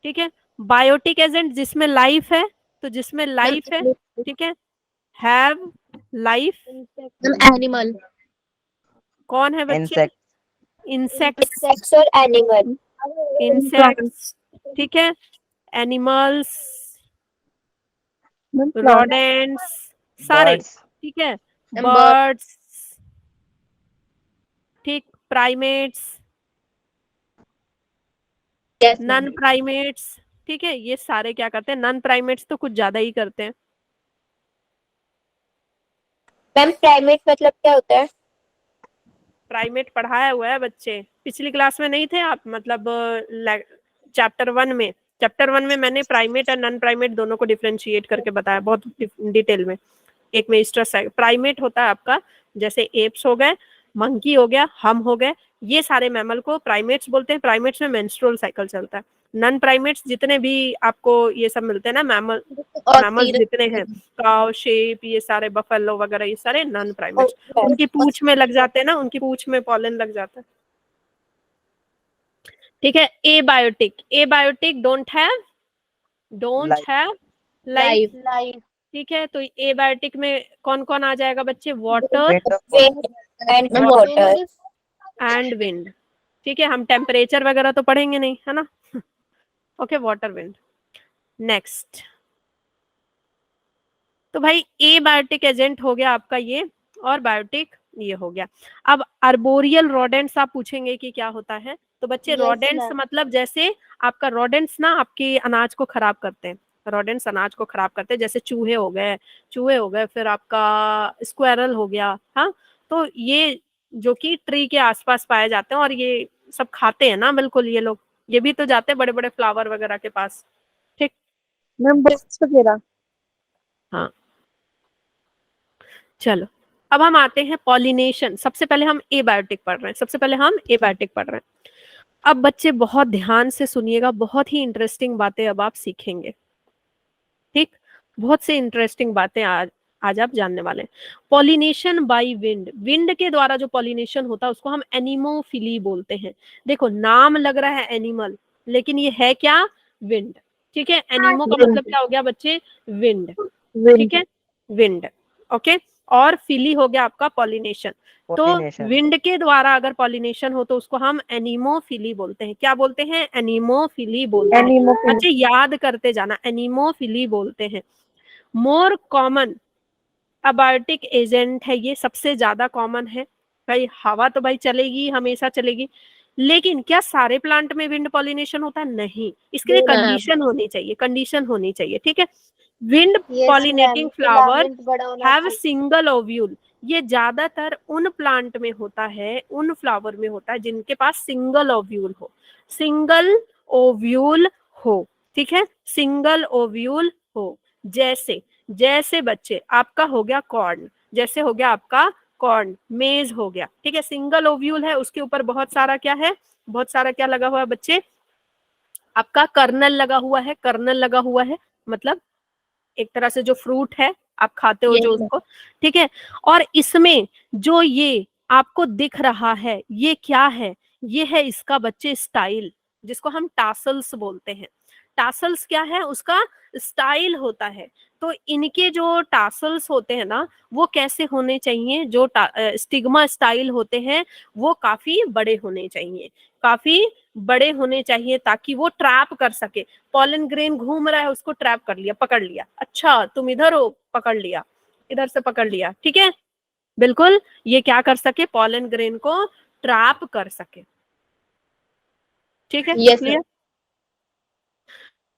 ठीक है। बायोटिक एजेंट जिसमें लाइफ है, तो जिसमें लाइफ है, ठीक है, हैव लाइफ, एनिमल, कौन है बच्चे, इंसेक्ट्स और एनिमल, इंसेक्ट्स, ठीक है, एनिमल्स, रोडेंट्स, सारे, ठीक है, बर्ड्स, ठीक, primates, yes none ma'am. Primates, ठीक है, ये सारे क्या करते हैं, नन प्राइमेट्स तो कुछ ज्यादा ही करते हैं। मैम प्राइमेट मतलब क्या होता है? प्राइमेट पढ़ाया हुआ है बच्चे, पिछली क्लास में नहीं थे आप, मतलब चैप्टर 1 में मैंने प्राइमेट और नन प्राइमेट दोनों को डिफरेंशिएट करके बताया बहुत डिटेल में। एक में स्ट्रस प्राइमेट होता है आपका, जैसे एप्स हो गए, मंकी हो गया, हम हो गए, ये सारे मैमल को प्राइमेट्स बोलते हैं। प्राइमेट्स में मेंस्ट्रुअल साइकिल चलता है। नन प्राइमेट्स जितने भी आपको ये सब मिलते हैं ना मैमल्स जितने हैं, काउ, शेप, ये सारे बफेलो वगैरह, ये सारे नन प्राइमेट्स। उनकी पूंछ में लग जाते हैं ना, उनकी पूंछ में पॉलन लग जाता है। ठीक है, abiotic don't have life. Life ठीक है, तो एबायोटिक में कौन कौन आ जाएगा बच्चे, water and water. And wind. ठीक है, हम टेम्परेचर वगैरह तो पढ़ेंगे नहीं, है ना। Okay, water, wind. नेक्स्ट, तो भाई एबायोटिक एजेंट हो गया आपका ये, और बायोटिक ये हो गया। अब अर्बोरियल रोडेंट्स आप पूछेंगे कि क्या होता है, तो बच्चे Yes, रोडेंट्स ma'am. मतलब जैसे आपका रोडेंट्स ना आपके अनाज को खराब करते हैं, रोडेंट्स अनाज को खराब करते हैं, जैसे चूहे हो गए, फिर आपका स्क्वायरल हो गया। हाँ, तो ये जो कि ट्री के आसपास पाए जाते हैं और ये सब खाते हैं ना, बिल्कुल ये लोग, ये भी तो जाते हैं बड़े बड़े फ्लावर वगैरह के पास। ठीक, मैम बर्ड्स वगैरह। हाँ, चलो अब हम आते हैं पॉलिनेशन। सबसे पहले हम एबायोटिक पढ़ रहे हैं। अब बच्चे बहुत ध्यान से सुनिएगा, बहुत ही इंटरेस्टिंग बातें अब आप सीखेंगे। ठीक, बहुत से इंटरेस्टिंग बातें आज आप जानने वाले हैं। पॉलिनेशन बाय विंड, विंड के द्वारा जो पॉलिनेशन होता है उसको हम एनिमोफिली बोलते हैं। देखो नाम लग रहा है एनिमल, लेकिन ये है क्या, विंड। ठीक है, एनिमो का मतलब क्या हो गया बच्चे, विंड। ठीक है, विंड। ओके, और फिली हो गया आपका पॉलिनेशन। तो विंड के द्वारा अगर पॉलिनेशन हो तो उसको हम एनिमोफिली बोलते हैं। क्या बोलते हैं, एनिमोफिली बोलते हैं। बच्चे याद करते जाना, एनिमोफिली बोलते हैं। मोर कॉमन अबायोटिक एजेंट है, ये सबसे ज्यादा कॉमन है। भाई हवा तो भाई चलेगी, हमेशा चलेगी, लेकिन क्या सारे प्लांट में विंड पॉलिनेशन होता है, नहीं। इसके लिए कंडीशन होनी चाहिए। ठीक है, wind pollinating flower have single ovule, ये ज्यादातर उन प्लांट में होता है, उन फ्लावर में होता है जिनके पास सिंगल ओव्यूल हो। ठीक है, सिंगल ओव्यूल हो। जैसे बच्चे आपका हो गया कॉर्न, जैसे हो गया आपका कॉर्न, मेज हो गया। ठीक है, सिंगल ओव्यूल है, उसके ऊपर बहुत सारा क्या लगा हुआ है बच्चे, आपका कर्नल लगा हुआ है, मतलब एक तरह से जो फ्रूट है आप खाते हो जो उसको। ठीक है, और इसमें जो ये आपको दिख रहा है ये क्या है, ये है इसका बच्चे स्टाइल, जिसको हम टासल्स बोलते हैं। टासल्स क्या है, उसका स्टाइल होता है। तो इनके जो टासल्स होते हैं ना, वो कैसे होने चाहिए, जो स्टिग्मा स्टाइल होते हैं वो काफी बड़े होने चाहिए, ताकि वो ट्रैप कर सके। पॉलन ग्रेन घूम रहा है, उसको ट्रैप कर लिया, पकड़ लिया, अच्छा तुम इधर हो, पकड़ लिया, इधर से पकड़ लिया। ठीक है, बिल्कुल, ये क्या कर सके, पॉलन ग्रेन को ट्रैप कर सके। ठीक है, क्लियर।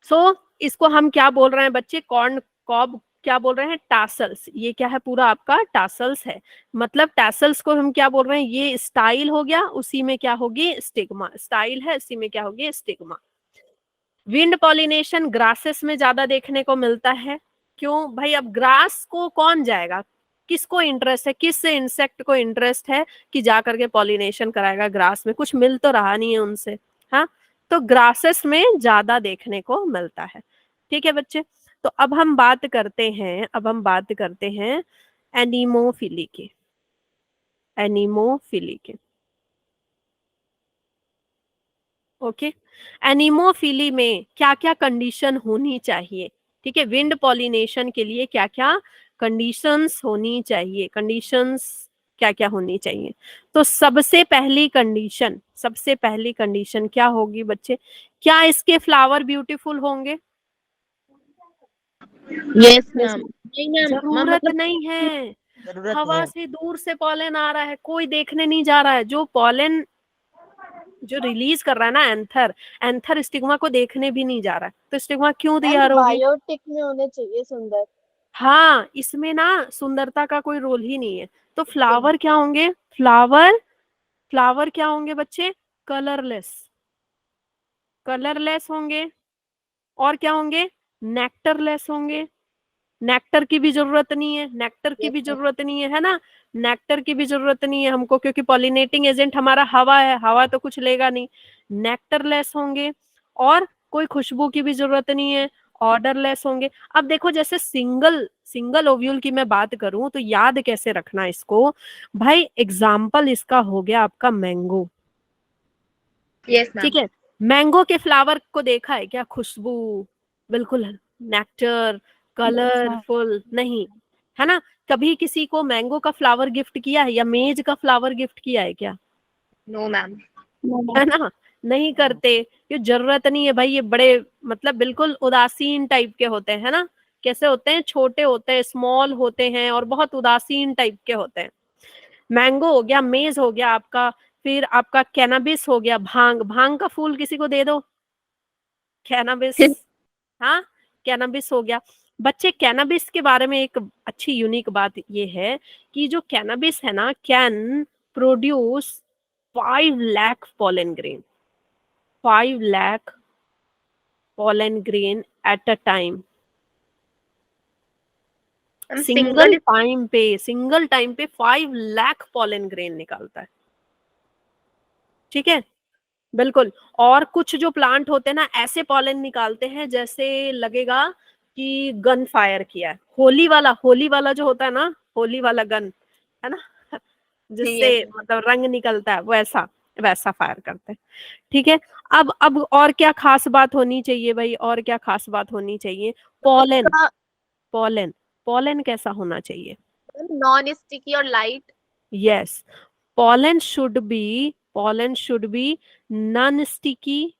सो इसको हम क्या बोल रहे हैं बच्चे, कॉर्न कॉब क्या बोल रहे हैं, टासल्स। ये क्या है, पूरा आपका टासल्स है। मतलब टासल्स को हम क्या बोल रहे हैं, ये स्टाइल हो गया, उसी में क्या होगी, स्टिग्मा। स्टाइल है, इसी में क्या होगी, स्टिग्मा। विंड पॉलिनेशन ग्रासेस में ज्यादा देखने को मिलता है। क्यों भाई, अब ग्रास को कौन जाएगा, किसको इंटरेस्ट है, किस इंसेक्ट को इंटरेस्ट है कि जा करके पॉलिनेशन कराएगा ग्रास में, कुछ मिल तो रहा नहीं है उनसे। हाँ, तो ग्रासेस में ज्यादा देखने को मिलता है। ठीक है बच्चे, तो अब हम बात करते हैं एनिमोफिली के। ओके, एनिमोफिली में क्या क्या कंडीशन होनी चाहिए। ठीक है, विंड पॉलिनेशन के लिए क्या क्या कंडीशंस होनी चाहिए, क्या क्या होनी चाहिए। तो सबसे पहली कंडीशन क्या होगी बच्चे, क्या इसके फ्लावर ब्यूटीफुल होंगे, यस मैम। नहीं मैम, जरूरत नहीं है। जरूरत हवा है। से दूर से पॉलन आ रहा है, कोई देखने नहीं जा रहा है। जो पॉलन जो रिलीज कर रहा है ना एंथर, एंथर स्टिग्मा को देखने भी नहीं जा रहा है, तो स्टिग्मा क्यों तैयार होगी? बायोटिक में होने चाहिए सुंदर। हाँ, इसमें ना सुंदरता का कोई रोल ही नहीं है। तो फ्लावर क्या होंगे? फ्लावर क्या होंगे बच्चे? कलरलेस, कलरलेस होंगे। और क्या होंगे? नेक्टरलेस होंगे। नेक्टर की भी जरूरत नहीं है, नेक्टर की भी जरूरत नहीं है ना, नेक्टर की भी जरूरत नहीं है हमको, क्योंकि पॉलिनेटिंग एजेंट हमारा हवा है, हवा तो कुछ लेगा नहीं। नेक्टरलेस होंगे। और कोई खुशबू की भी जरूरत नहीं है, ऑर्डरलेस होंगे। अब देखो, जैसे सिंगल सिंगल ओव्यूल की मैं बात करूं तो याद कैसे रखना इसको भाई? एग्जाम्पल इसका हो गया आपका मैंगो। Yes ma'am. ठीक है, मैंगो के फ्लावर को देखा है क्या? खुशबू, बिल्कुल नेक्टर, कलरफुल नहीं, है ना? कभी किसी को मैंगो का फ्लावर गिफ्ट किया है या मेज का फ्लावर गिफ्ट किया है क्या? No ma'am. है ना, नहीं करते। ये जरूरत नहीं है भाई, ये बड़े मतलब बिल्कुल उदासीन टाइप के होते हैं, है ना? कैसे होते हैं? छोटे होते हैं, स्मॉल होते हैं और बहुत उदासीन टाइप के होते हैं। मैंगो हो गया, मेज हो गया आपका, फिर आपका कैनाबिस हो गया, भांग, भांग का फूल किसी को दे दो, कैनाबिस। हाँ, कैनाबिस हो गया। बच्चे, कैनाबिस के बारे में एक अच्छी यूनिक बात ये है कि जो कैनाबिस है ना, can produce 5 lakh pollen grain, 5 lakh pollen grain at a time. Single time पे 5 लाख pollen grain निकालता है। ठीक है, बिल्कुल। और कुछ जो प्लांट होते हैं ना, ऐसे पॉलन निकालते हैं जैसे लगेगा कि गन फायर किया है। होली वाला जो होता है ना, होली वाला गन, है ना, जिससे मतलब रंग निकलता है, वैसा वैसा फायर करते हैं। ठीक है, अब और क्या खास बात होनी चाहिए भाई? और क्या खास बात होनी चाहिए? पॉलन, पॉलन पॉलन कैसा होना चाहिए? नॉन स्टिकी और light. Yes, pollen should be non sticky,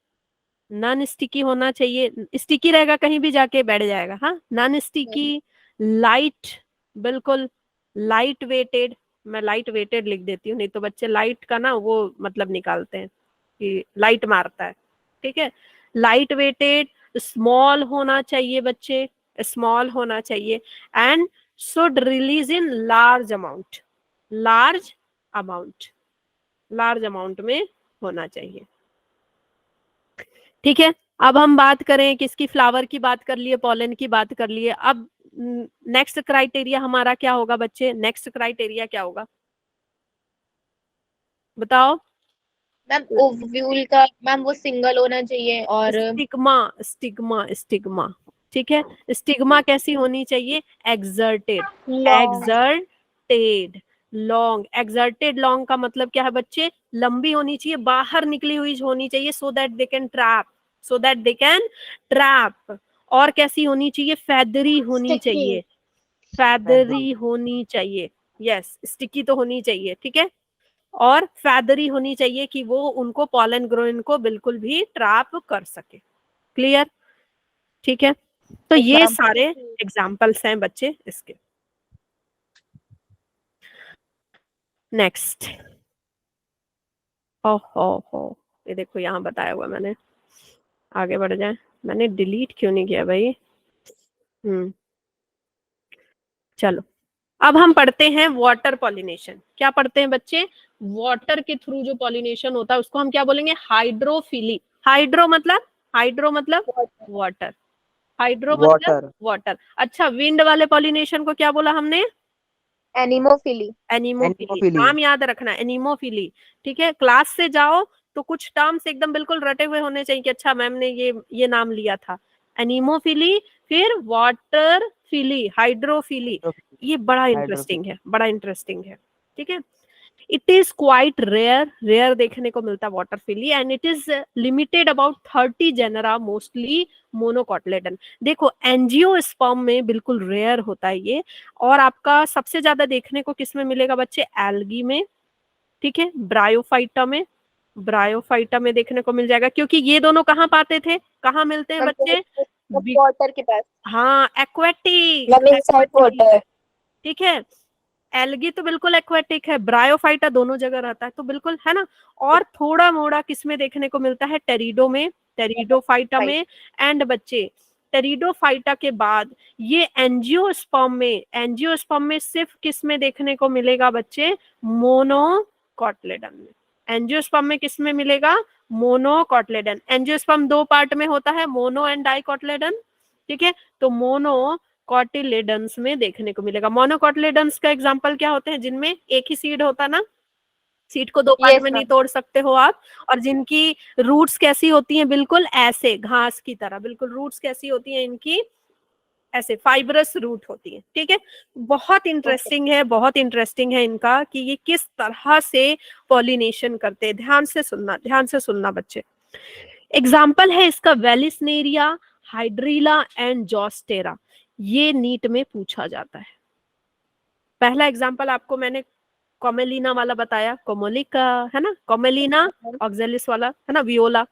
non sticky होना चाहिए। स्टिकी रहेगा कहीं भी जाके बैठ जाएगा। हाँ, नॉन स्टिकी, लाइट, बिल्कुल लाइट वेटेड। मैं लाइट वेटेड लिख देती हूँ, नहीं तो बच्चे लाइट का ना वो मतलब निकालते हैं कि लाइट मारता है। ठीक है, लाइट वेटेड, स्मॉल होना चाहिए बच्चे, स्मॉल होना चाहिए। And should release in large amount, large amount, large amount में होना चाहिए। ठीक है, अब हम बात करें किसकी? फ्लावर की बात कर लिए, पॉलन की बात कर लिए। अब नेक्स्ट क्राइटेरिया हमारा क्या होगा बच्चे? नेक्स्ट क्राइटेरिया क्या होगा बताओ? मैम ओव्यूल का मैम वो सिंगल होना चाहिए और स्टिग्मा, स्टिग्मा, स्टिग्मा। ठीक है, स्टिग्मा कैसी होनी चाहिए? Exerted, exerted long. Exerted long का मतलब क्या है बच्चे? लंबी होनी चाहिए, बाहर निकली हुई होनी चाहिए, so that they can trap, so that they can trap. और कैसी होनी चाहिए? फेदरी होनी चाहिए, फेदरी होनी चाहिए। यस, स्टिकी तो होनी चाहिए। ठीक है, और फेदरी होनी चाहिए कि वो उनको, पॉलन ग्रेन को बिल्कुल भी ट्रैप कर सके। क्लियर? ठीक है, तो ये सारे एग्जाम्पल्स हैं बच्चे इसके। नेक्स्ट, ओहो, ये देखो यहाँ बताया हुआ मैंने, आगे बढ़ जाए। मैंने डिलीट क्यों नहीं किया भाई? चलो, अब हम पढ़ते हैं वाटर पॉलिनेशन। क्या पढ़ते हैं बच्चे? वाटर के थ्रू जो पॉलिनेशन होता है उसको हम क्या बोलेंगे? हाइड्रोफिली। हाइड्रो मतलब वाटर, हाइड्रो मतलब वाटर। अच्छा, विंड वाले पॉलिनेशन को क्या बोला हमने? एनिमोफिली। एनिमोफिली। नाम याद रखना, एनिमोफिली। ठीक है, क्लास से जाओ तो कुछ टर्म्स एकदम बिल्कुल रटे हुए होने चाहिए कि अच्छा मैम ने ये नाम लिया था। एनिमोफिली, फिर वाटर फिली, हाइड्रोफिली। ये बड़ा इंटरेस्टिंग है, बड़ा इंटरेस्टिंग है। ठीक है, it is quite rare, rare देखने को मिलता है water lily, and it is limited about 30 genera, mostly monocotyledon. देखो, एंजियोस्पर्म में बिल्कुल रेयर होता है ये, और आपका सबसे ज्यादा देखने को किसमें मिलेगा बच्चे? एल्गी में। ठीक है, ब्रायोफाइटा में, ब्रायोफाइटा में देखने को मिल जाएगा, क्योंकि ये दोनों कहाँ पाते थे, कहाँ मिलते हैं बच्चे? वाटर के पास। हाँ, एक्वेटिक। वाटर। ठीक है, एल्गी तो बिल्कुल एक्वेटिक है, ब्रायोफाइटा दोनों जगह रहता है, तो बिल्कुल है ना। और थोड़ा मोड़ा किसमें देखने को मिलता है, टेरिडो में, टेरिडोफाइटा में। एंड बच्चे टेरिडोफाइटा के बाद ये एंजियोस्पर्म में, एंजियोस्पर्म में सिर्फ किस में देखने को मिलेगा बच्चे, मोनोकॉटलेडन में। एंजियोस्पर्म में किस में मिलेगा, मोनोकॉटलेडन। एंजियोस्पर्म दो पार्ट में होता है, मोनो एंड डाइकॉटलेडन, ठीक है। तो मोनो कॉटिलेडन्स में देखने को मिलेगा। मोनोकॉटिलेडन्स का एग्जांपल क्या होते हैं, जिनमें एक ही सीड होता ना, सीड को दो पार्ट Yes, में नहीं ma'am. तोड़ सकते हो आप, और जिनकी रूट्स कैसी होती हैं, बिल्कुल ऐसे घास की तरह, बिल्कुल रूट्स कैसी होती हैं इनकी, ऐसे फाइब्रस रूट होती है, ठीक है। बहुत इंटरेस्टिंग है, बहुत इंटरेस्टिंग है इनका कि ये किस तरह से पॉलिनेशन करते हैं। ध्यान से सुनना, ध्यान से सुनना बच्चे। एग्जाम्पल है इसका वेलिस्नेरिया, हाइड्रीला एंड जॉस्टेरा। ये नीट में पूछा जाता है। पहला एग्जाम्पल आपको मैंने कोमेलिना वाला बताया, कोमोलिका है ना, कोमेलिना ऑक्जेलिस वाला है ना, वियोला।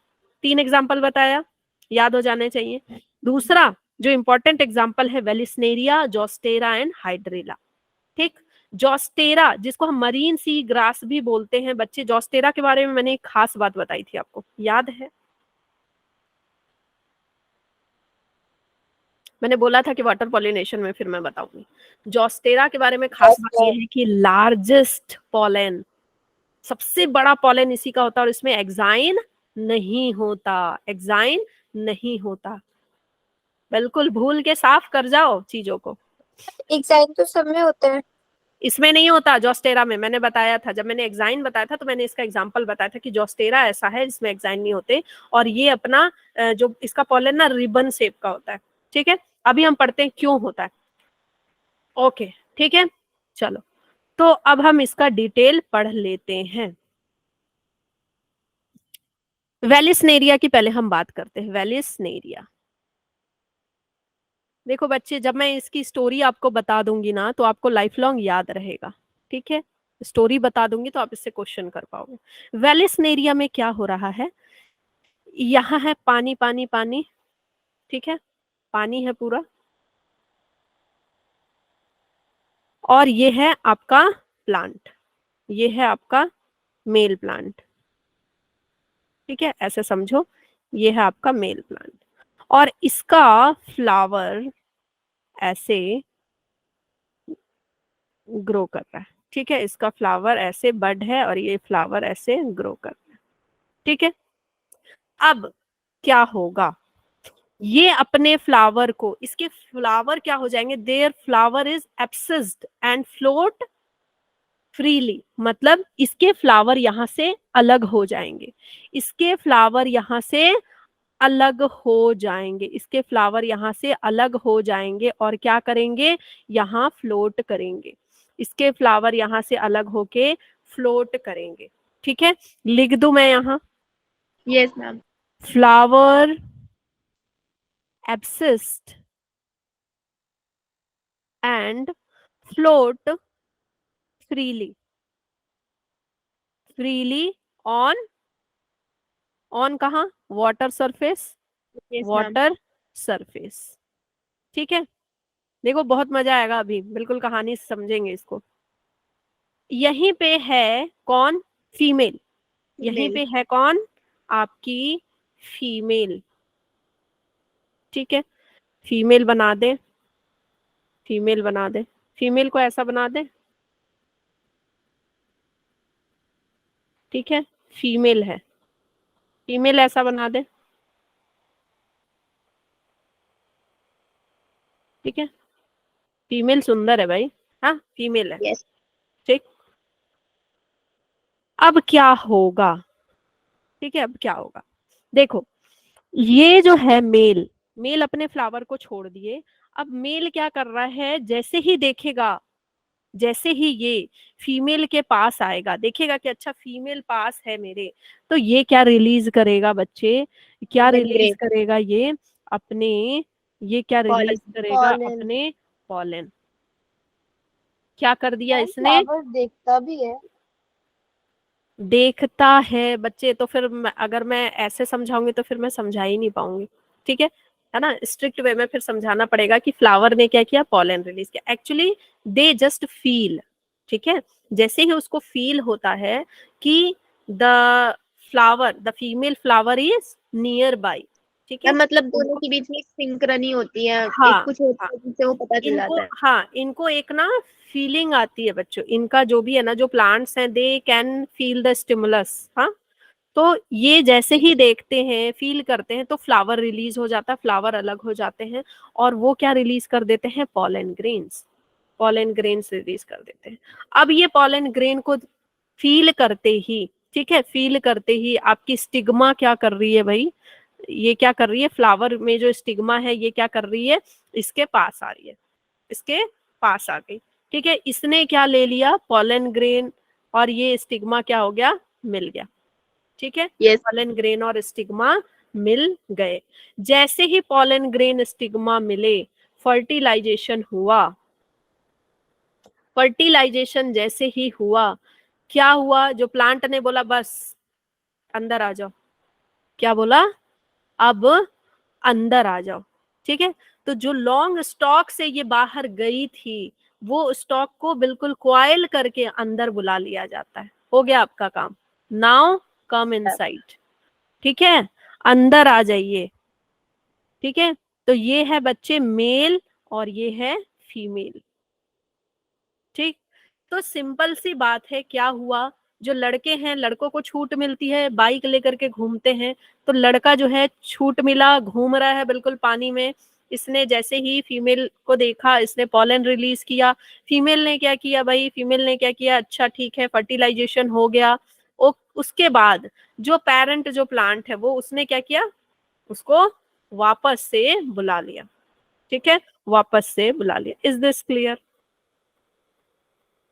3 एग्जाम्पल बताया, याद हो जाने चाहिए। दूसरा जो इंपॉर्टेंट एग्जाम्पल है, वेलिस्नेरिया, जॉस्टेरा एंड हाइड्रीला, ठीक। जॉस्टेरा जिसको हम मरीन सी ग्रास भी बोलते हैं बच्चे, जॉस्टेरा के बारे में मैंने एक खास बात बताई थी आपको, याद है? मैंने बोला था कि वाटर पॉलिनेशन में फिर मैं बताऊंगी। जॉस्टेरा के बारे में खास बात यह है कि लार्जेस्ट पॉलन, सबसे बड़ा पॉलन इसी का होता है, और इसमें एक्साइन नहीं होता, एक्साइन नहीं होता। बिल्कुल भूल के साफ कर जाओ चीजों को। एग्जाम तो सब में होता है, इसमें नहीं होता, जॉस्टेरा में। मैंने बताया था, जब मैंने एक्साइन बताया था तो मैंने इसका एग्जांपल बताया था कि जॉस्टेरा ऐसा है जिसमें एक्साइन नहीं होते, और ये अपना जो इसका पॉलन ना रिबन शेप का होता है, ठीक है। अभी हम पढ़ते हैं क्यों होता है, ओके, ठीक है। चलो, तो अब हम इसका डिटेल पढ़ लेते हैं। वेलिस्नेरिया की पहले हम बात करते हैं। वेलिस्नेरिया, देखो बच्चे, जब मैं इसकी स्टोरी आपको बता दूंगी ना तो आपको लाइफ लॉन्ग याद रहेगा, ठीक है। स्टोरी बता दूंगी तो आप इससे क्वेश्चन कर पाओगे। वेलिस्नेरिया में क्या हो रहा है, यहाँ है पानी पानी पानी, ठीक है, पानी है पूरा, और ये है आपका प्लांट, ये है आपका मेल प्लांट, ठीक है, ऐसे समझो। ये है आपका मेल प्लांट, और इसका फ्लावर ऐसे ग्रो कर रहा है, ठीक है। इसका फ्लावर ऐसे बड है और ये फ्लावर ऐसे ग्रो कर रहा है, ठीक है। अब क्या होगा, ये अपने फ्लावर को, इसके फ्लावर क्या हो जाएंगे, there flower is abscised and float freely, मतलब इसके फ्लावर यहाँ से अलग हो जाएंगे, इसके फ्लावर यहाँ से अलग हो जाएंगे, इसके फ्लावर यहाँ से अलग हो जाएंगे, और क्या करेंगे, यहाँ फ्लोट करेंगे, इसके फ्लावर यहाँ से अलग होके फ्लोट करेंगे, ठीक है। लिख दूं मैं यहाँ, Yes, ma'am. Flower abscised and float freely, freely on, on कहाँ, water surface, Yes, ma'am. Water surface, ठीक है। देखो बहुत मजा आएगा, अभी बिल्कुल कहानी से समझेंगे इसको। यहीं पे है कौन, फीमेल, यहीं Female. पे है कौन, आपकी फीमेल, ठीक है। फीमेल बना दे, फीमेल बना दे, फीमेल को ऐसा बना दे, ठीक है। फीमेल है, फीमेल ऐसा बना दे, ठीक है। फीमेल सुंदर है भाई, हाँ फीमेल है, Yes. ठीक। अब क्या होगा, ठीक है, अब क्या होगा, देखो, ये जो है मेल, मेल अपने फ्लावर को छोड़ दिए। अब मेल क्या कर रहा है, जैसे ही देखेगा, जैसे ही ये फीमेल के पास आएगा, देखेगा कि अच्छा फीमेल पास है मेरे, तो ये क्या रिलीज करेगा बच्चे, क्या The रिलीज grape. करेगा ये अपने, ये क्या रिलीज Pollen. करेगा Pollen. अपने पॉलन। क्या कर दिया मैम इसने, फ्लावर देखता भी है। देखता है बच्चे, तो फिर अगर मैं ऐसे समझाऊंगी तो फिर मैं समझा ही नहीं पाऊंगी, ठीक है ना। स्ट्रिक्ट वे में फिर समझाना पड़ेगा कि फ्लावर ने क्या किया, पॉलन रिलीज किया। एक्चुअली दे जस्ट फील, ठीक है, जैसे ही उसको फील होता है कि the female flower is near by, ठीक है, मतलब दोनों के बीच में एक सिंक्रनी होती है, हाँ एक कुछ होता हाँ, है जिससे वो पता चल इनको जाता है। हाँ इनको एक ना फीलिंग आती है बच्चों, इनका जो भी है ना, जो प्लांट्स हैं they can feel the stimulus. हाँ, तो ये जैसे ही देखते हैं, फील करते हैं, तो फ्लावर रिलीज हो जाता है, फ्लावर अलग हो जाते हैं, और वो क्या रिलीज कर देते हैं, pollen grains, pollen grains release कर देते हैं। अब ये पॉलन ग्रेन को फील करते ही, ठीक है, फील करते ही आपकी स्टिग्मा क्या कर रही है भाई, ये क्या कर रही है, फ्लावर में जो स्टिग्मा है ये क्या कर रही है, इसके पास आ रही है, इसके पास आ गई, ठीक है, इसने क्या ले लिया, पॉलन ग्रेन, और ये स्टिग्मा क्या हो गया, मिल गया, ठीक है, यस पॉलन ग्रेन और स्टिग्मा मिल गए। जैसे ही पॉलन ग्रेन स्टिग्मा मिले, फर्टिलाइजेशन हुआ, फर्टिलाइजेशन जैसे ही हुआ, क्या हुआ, जो प्लांट ने बोला बस अंदर आ जाओ, क्या बोला, अब अंदर आ जाओ, ठीक है, तो जो लॉन्ग स्टॉक से ये बाहर गई थी, वो स्टॉक को बिल्कुल कॉइल करके अंदर बुला लिया जाता है, हो गया आपका काम, नाउ कम इनसाइड, ठीक है, अंदर आ जाइए, ठीक है, तो ये है बच्चे मेल और ये है फीमेल, ठीक, तो सिंपल सी बात है, क्या हुआ, जो लड़के हैं, लड़कों को छूट मिलती है, बाइक लेकर के घूमते हैं, तो लड़का जो है छूट मिला, घूम रहा है बिल्कुल पानी में, इसने जैसे ही फीमेल को देखा, इसने पॉलन रिलीज किया, फीमेल ने क्या किया भाई, फीमेल ने क्या किया, अच्छा ठीक है, फर्टिलाइजेशन हो गया, उसके बाद जो पेरेंट जो प्लांट है वो उसने क्या किया, उसको वापस से बुला लिया, ठीक है, वापस से बुला लिया। Is this clear?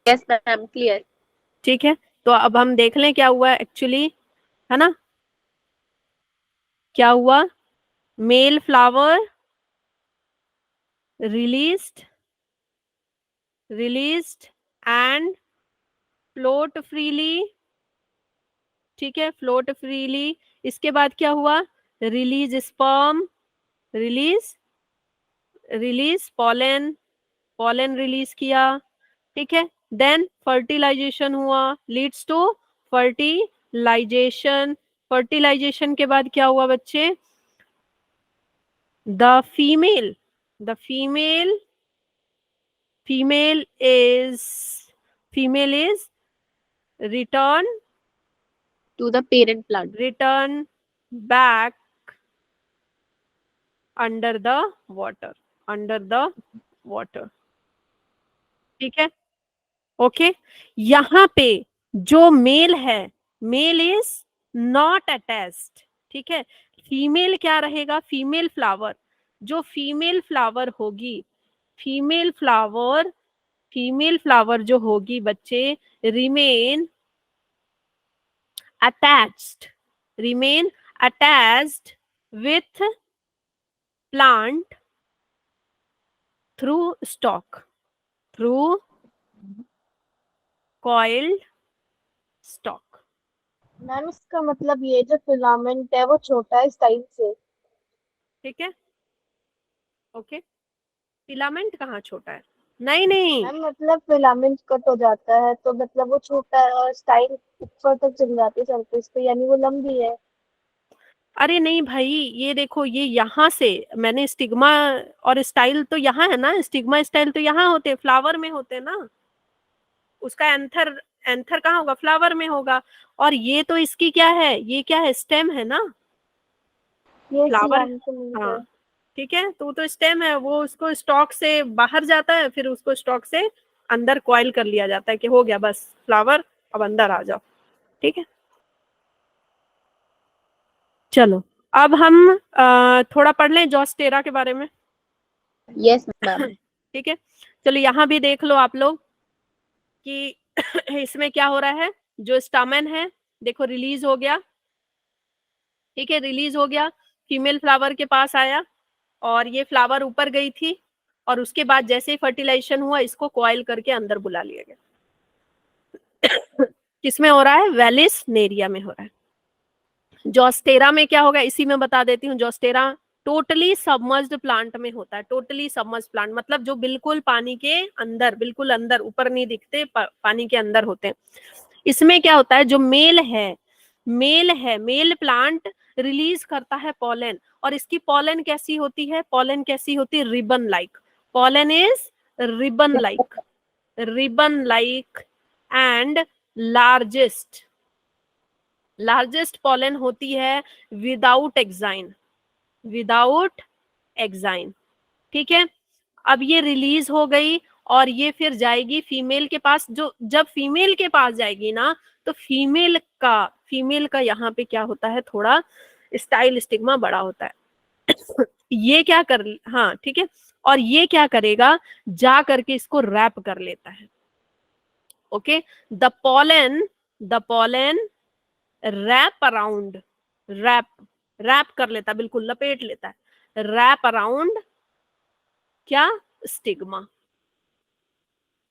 Yes ma'am, clear. ठीक है, तो अब हम देख लें क्या हुआ एक्चुअली, है ना, क्या हुआ, male flower released released and float freely, ठीक है, फ्लोट फ्रीली, इसके बाद क्या हुआ, release sperm, release release pollen, pollen release किया, ठीक है, देन फर्टिलाइजेशन हुआ, लीड्स टू फर्टिलाइजेशन, फर्टिलाइजेशन के बाद क्या हुआ बच्चे, the female the female female is female is return to the parent plant. return back under the water, under the water, ठीक है, ओके, यहाँ पे जो मेल है, मेल इज नॉट अटैच्ड, ठीक है, फीमेल क्या रहेगा, फीमेल फ्लावर, जो फीमेल फ्लावर होगी, फीमेल फ्लावर, फीमेल फ्लावर जो होगी बच्चे, remain attached, remain attached with plant through stalk, through coiled stalk, ma'am इसका मतलब ये जो फिलामेंट है वो छोटा है स्टाइल से। ठीक है, ओके, फिलामेंट कहाँ छोटा है, नहीं नहीं, मैम मतलब फिलामेंट कट हो जाता है तो मतलब वो छोटा है और स्टाइल ऊपर तक चली जाती है सरफेस पे, यानी वो लंबी है। अरे नहीं भाई, ये देखो, ये यहाँ से मैंने स्टिग्मा और स्टाइल तो यहाँ है ना, स्टिग्मा स्टाइल तो यहाँ होते हैं, फ्लावर में होते हैं ना, उसका एंथर, एंथर कहाँ होगा, फ्लावर में होगा, और ये तो इसकी क्या है, ये क्या है, स्टेम है ना, ये फ्लावर, फिलामेंट हाँ है। ठीक है, तो स्टेम है, वो उसको स्टॉक से बाहर जाता है, फिर उसको स्टॉक से अंदर कॉइल कर लिया जाता है कि हो गया बस फ्लावर, अब अंदर आ जाओ, ठीक है, चलो अब हम थोड़ा पढ़ लें जॉस्टेरा के बारे में, यस मैम। ठीक है, चलो यहाँ भी देख लो आप लोग कि इसमें क्या हो रहा है, जो स्टामेन है देखो रिलीज हो गया, ठीक है, रिलीज हो गया, फीमेल फ्लावर के पास आया, और ये फ्लावर ऊपर गई थी, और उसके बाद जैसे ही फर्टिलाइजेशन हुआ, इसको कॉइल करके अंदर बुला लिया गया। किसमें हो रहा है, वेलिस नेरिया में हो रहा है। जॉस्टेरा में क्या होगा, इसी में बता देती हूँ, जॉस्टेरा टोटली सबमर्ज्ड प्लांट में होता है। टोटली सबमर्ज्ड प्लांट मतलब जो बिल्कुल पानी के अंदर, बिल्कुल अंदर, ऊपर नहीं दिखते, पानी के अंदर होते हैं। इसमें क्या होता है, जो मेल है, मेल प्लांट रिलीज करता है पॉलन, और इसकी पॉलन कैसी होती है, पॉलन कैसी होती है, ribbon like. Pollen is ribbon like, ribbon like and largest pollen होती है विदाउट एक्साइन, विदाउट एक्साइन। ठीक है, अब ये रिलीज हो गई और ये फिर जाएगी फीमेल के पास। जो जब फीमेल के पास जाएगी ना, तो फीमेल का यहाँ पे क्या होता है, थोड़ा स्टाइल स्टिग्मा बड़ा होता है। ये क्या कर, हाँ ठीक है, और ये क्या करेगा, जा करके इसको रैप कर लेता है। Okay, the pollen wrap around, wrap कर लेता है, बिल्कुल लपेट लेता है, रैप अराउंड क्या, स्टिग्मा।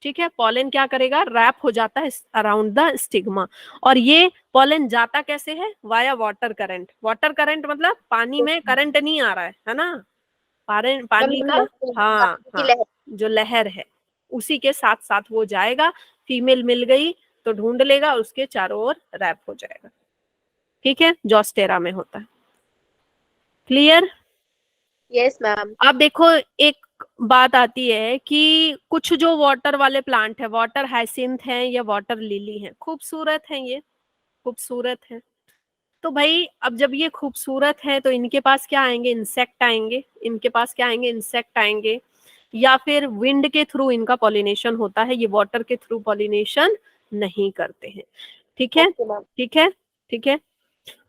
ठीक है, पॉलन क्या करेगा, रैप हो जाता है अराउंड द स्टिग्मा। और ये पॉलन जाता कैसे है, via water current. Water current मतलब पानी में करंट नहीं आ रहा है ना, पानी का, हाँ हाँ, जो लहर है उसी के साथ साथ वो जाएगा। फीमेल मिल गई तो ढूंढ लेगा, उसके चारों ओर रैप हो जाएगा। ठीक है, जोस्टेरा में होता है। क्लियर? Yes ma'am. अब देखो एक बात आती है कि कुछ जो वाटर वाले प्लांट है, वाटर हाइसिंथ है या वाटर लिली है, खूबसूरत है, ये खूबसूरत है। तो भाई अब जब ये खूबसूरत है तो इनके पास क्या आएंगे, इंसेक्ट आएंगे। इनके पास क्या आएंगे, इंसेक्ट आएंगे, या फिर विंड के थ्रू इनका पॉलिनेशन होता है। ये वाटर के थ्रू पॉलिनेशन नहीं करते हैं। ठीक है, ठीक है, ठीक है।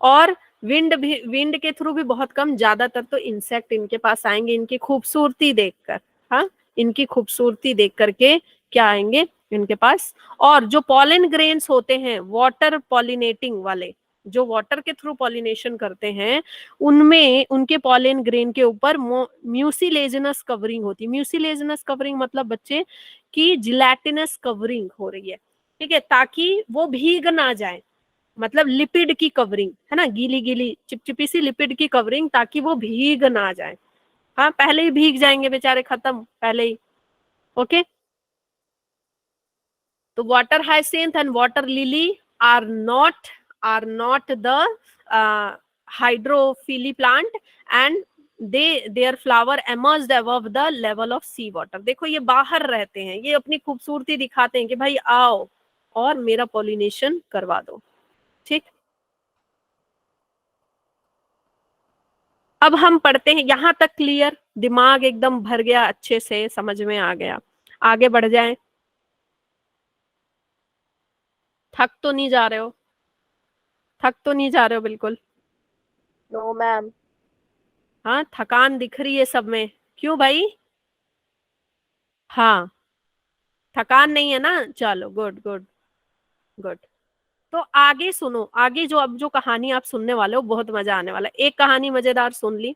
और विंड के थ्रू भी बहुत कम, ज्यादातर तो इंसेक्ट इनके पास आएंगे इनकी खूबसूरती देखकर। हाँ, इनकी खूबसूरती देख करके क्या आएंगे इनके पास। और जो पॉलन ग्रेन्स होते हैं, वाटर पॉलिनेटिंग वाले, जो वाटर के थ्रू पॉलिनेशन करते हैं, उनमें उनके पॉलन ग्रेन के ऊपर म्यूसिलेजिनस कवरिंग होती है। म्यूसिलेजिनस कवरिंग मतलब बच्चे की जिलेटिनस कवरिंग हो रही है। ठीक है, ताकि वो भीग ना जाए, मतलब लिपिड की कवरिंग है ना, गीली गीली चिपचिपी सी लिपिड की कवरिंग, ताकि वो भीग ना जाए। हाँ, पहले ही भीग जाएंगे बेचारे, खत्म पहले ही। ओके, तो water hyacinth and water lily are not the hydrophily plant and their flower emerged above the level of sea water। देखो ये बाहर रहते हैं, ये अपनी खूबसूरती दिखाते हैं कि भाई आओ और मेरा पॉलिनेशन करवा दो। ठीक, अब हम पढ़ते हैं, यहां तक क्लियर, दिमाग एकदम भर गया, अच्छे से समझ में आ गया। आगे बढ़ जाएं। थक तो नहीं जा रहे हो, थक तो नहीं जा रहे हो बिल्कुल? No ma'am. हाँ, थकान दिख रही है सब में, क्यों भाई? हाँ, थकान नहीं है ना, चलो गुड गुड गुड। तो आगे सुनो, आगे जो अब जो कहानी आप सुनने वाले हो, बहुत मजा आने वाला है। एक कहानी मजेदार सुन ली,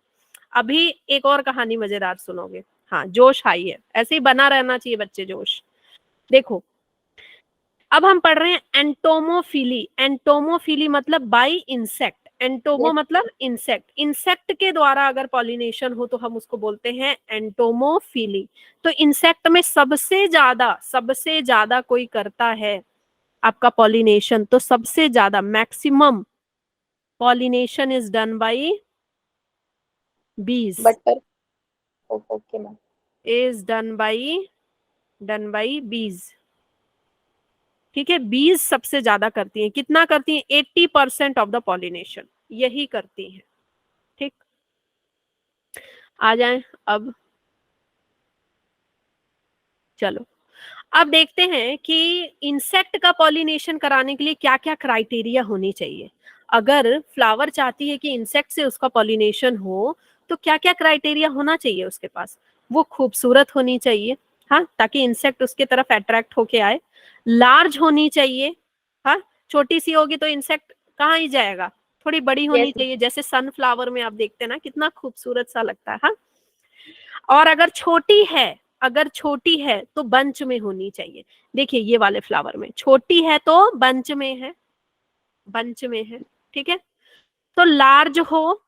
अभी एक और कहानी मजेदार सुनोगे। हाँ, जोश हाई है, ऐसे ही बना रहना चाहिए बच्चे, जोश। देखो, अब हम पढ़ रहे हैं एंटोमोफिली। एंटोमोफिली मतलब बाय इंसेक्ट, एंटोमो मतलब इंसेक्ट, इंसेक्ट के द्वारा अगर पॉलिनेशन हो तो हम उसको बोलते हैं एंटोमोफिली। तो इंसेक्ट में सबसे ज्यादा कोई करता है आपका पॉलिनेशन, तो सबसे ज्यादा maximum pollination is done by bees, butter. Okay ma'am. Is done by bees. ठीक है, बीज सबसे ज्यादा करती हैं। कितना करती हैं? 80% ऑफ द पॉलिनेशन यही करती हैं। ठीक, आ जाएं अब, चलो अब देखते हैं कि इंसेक्ट का पॉलिनेशन कराने के लिए क्या क्या क्राइटेरिया होनी चाहिए। अगर फ्लावर चाहती है कि इंसेक्ट से उसका पॉलिनेशन हो, तो क्या क्या क्राइटेरिया होना चाहिए उसके पास? वो खूबसूरत होनी चाहिए, हाँ, ताकि इंसेक्ट उसके तरफ अट्रैक्ट होके आए। लार्ज होनी चाहिए, हाँ, छोटी सी होगी तो इंसेक्ट कहाँ ही जाएगा, थोड़ी बड़ी होनी चाहिए। जैसे सनफ्लावर में आप देखते हैं ना, कितना खूबसूरत सा लगता है। हाँ, और अगर छोटी है तो बंच में होनी चाहिए। देखिए ये वाले फ्लावर में छोटी है तो बंच में है, बंच में है। ठीक है, तो लार्ज हो,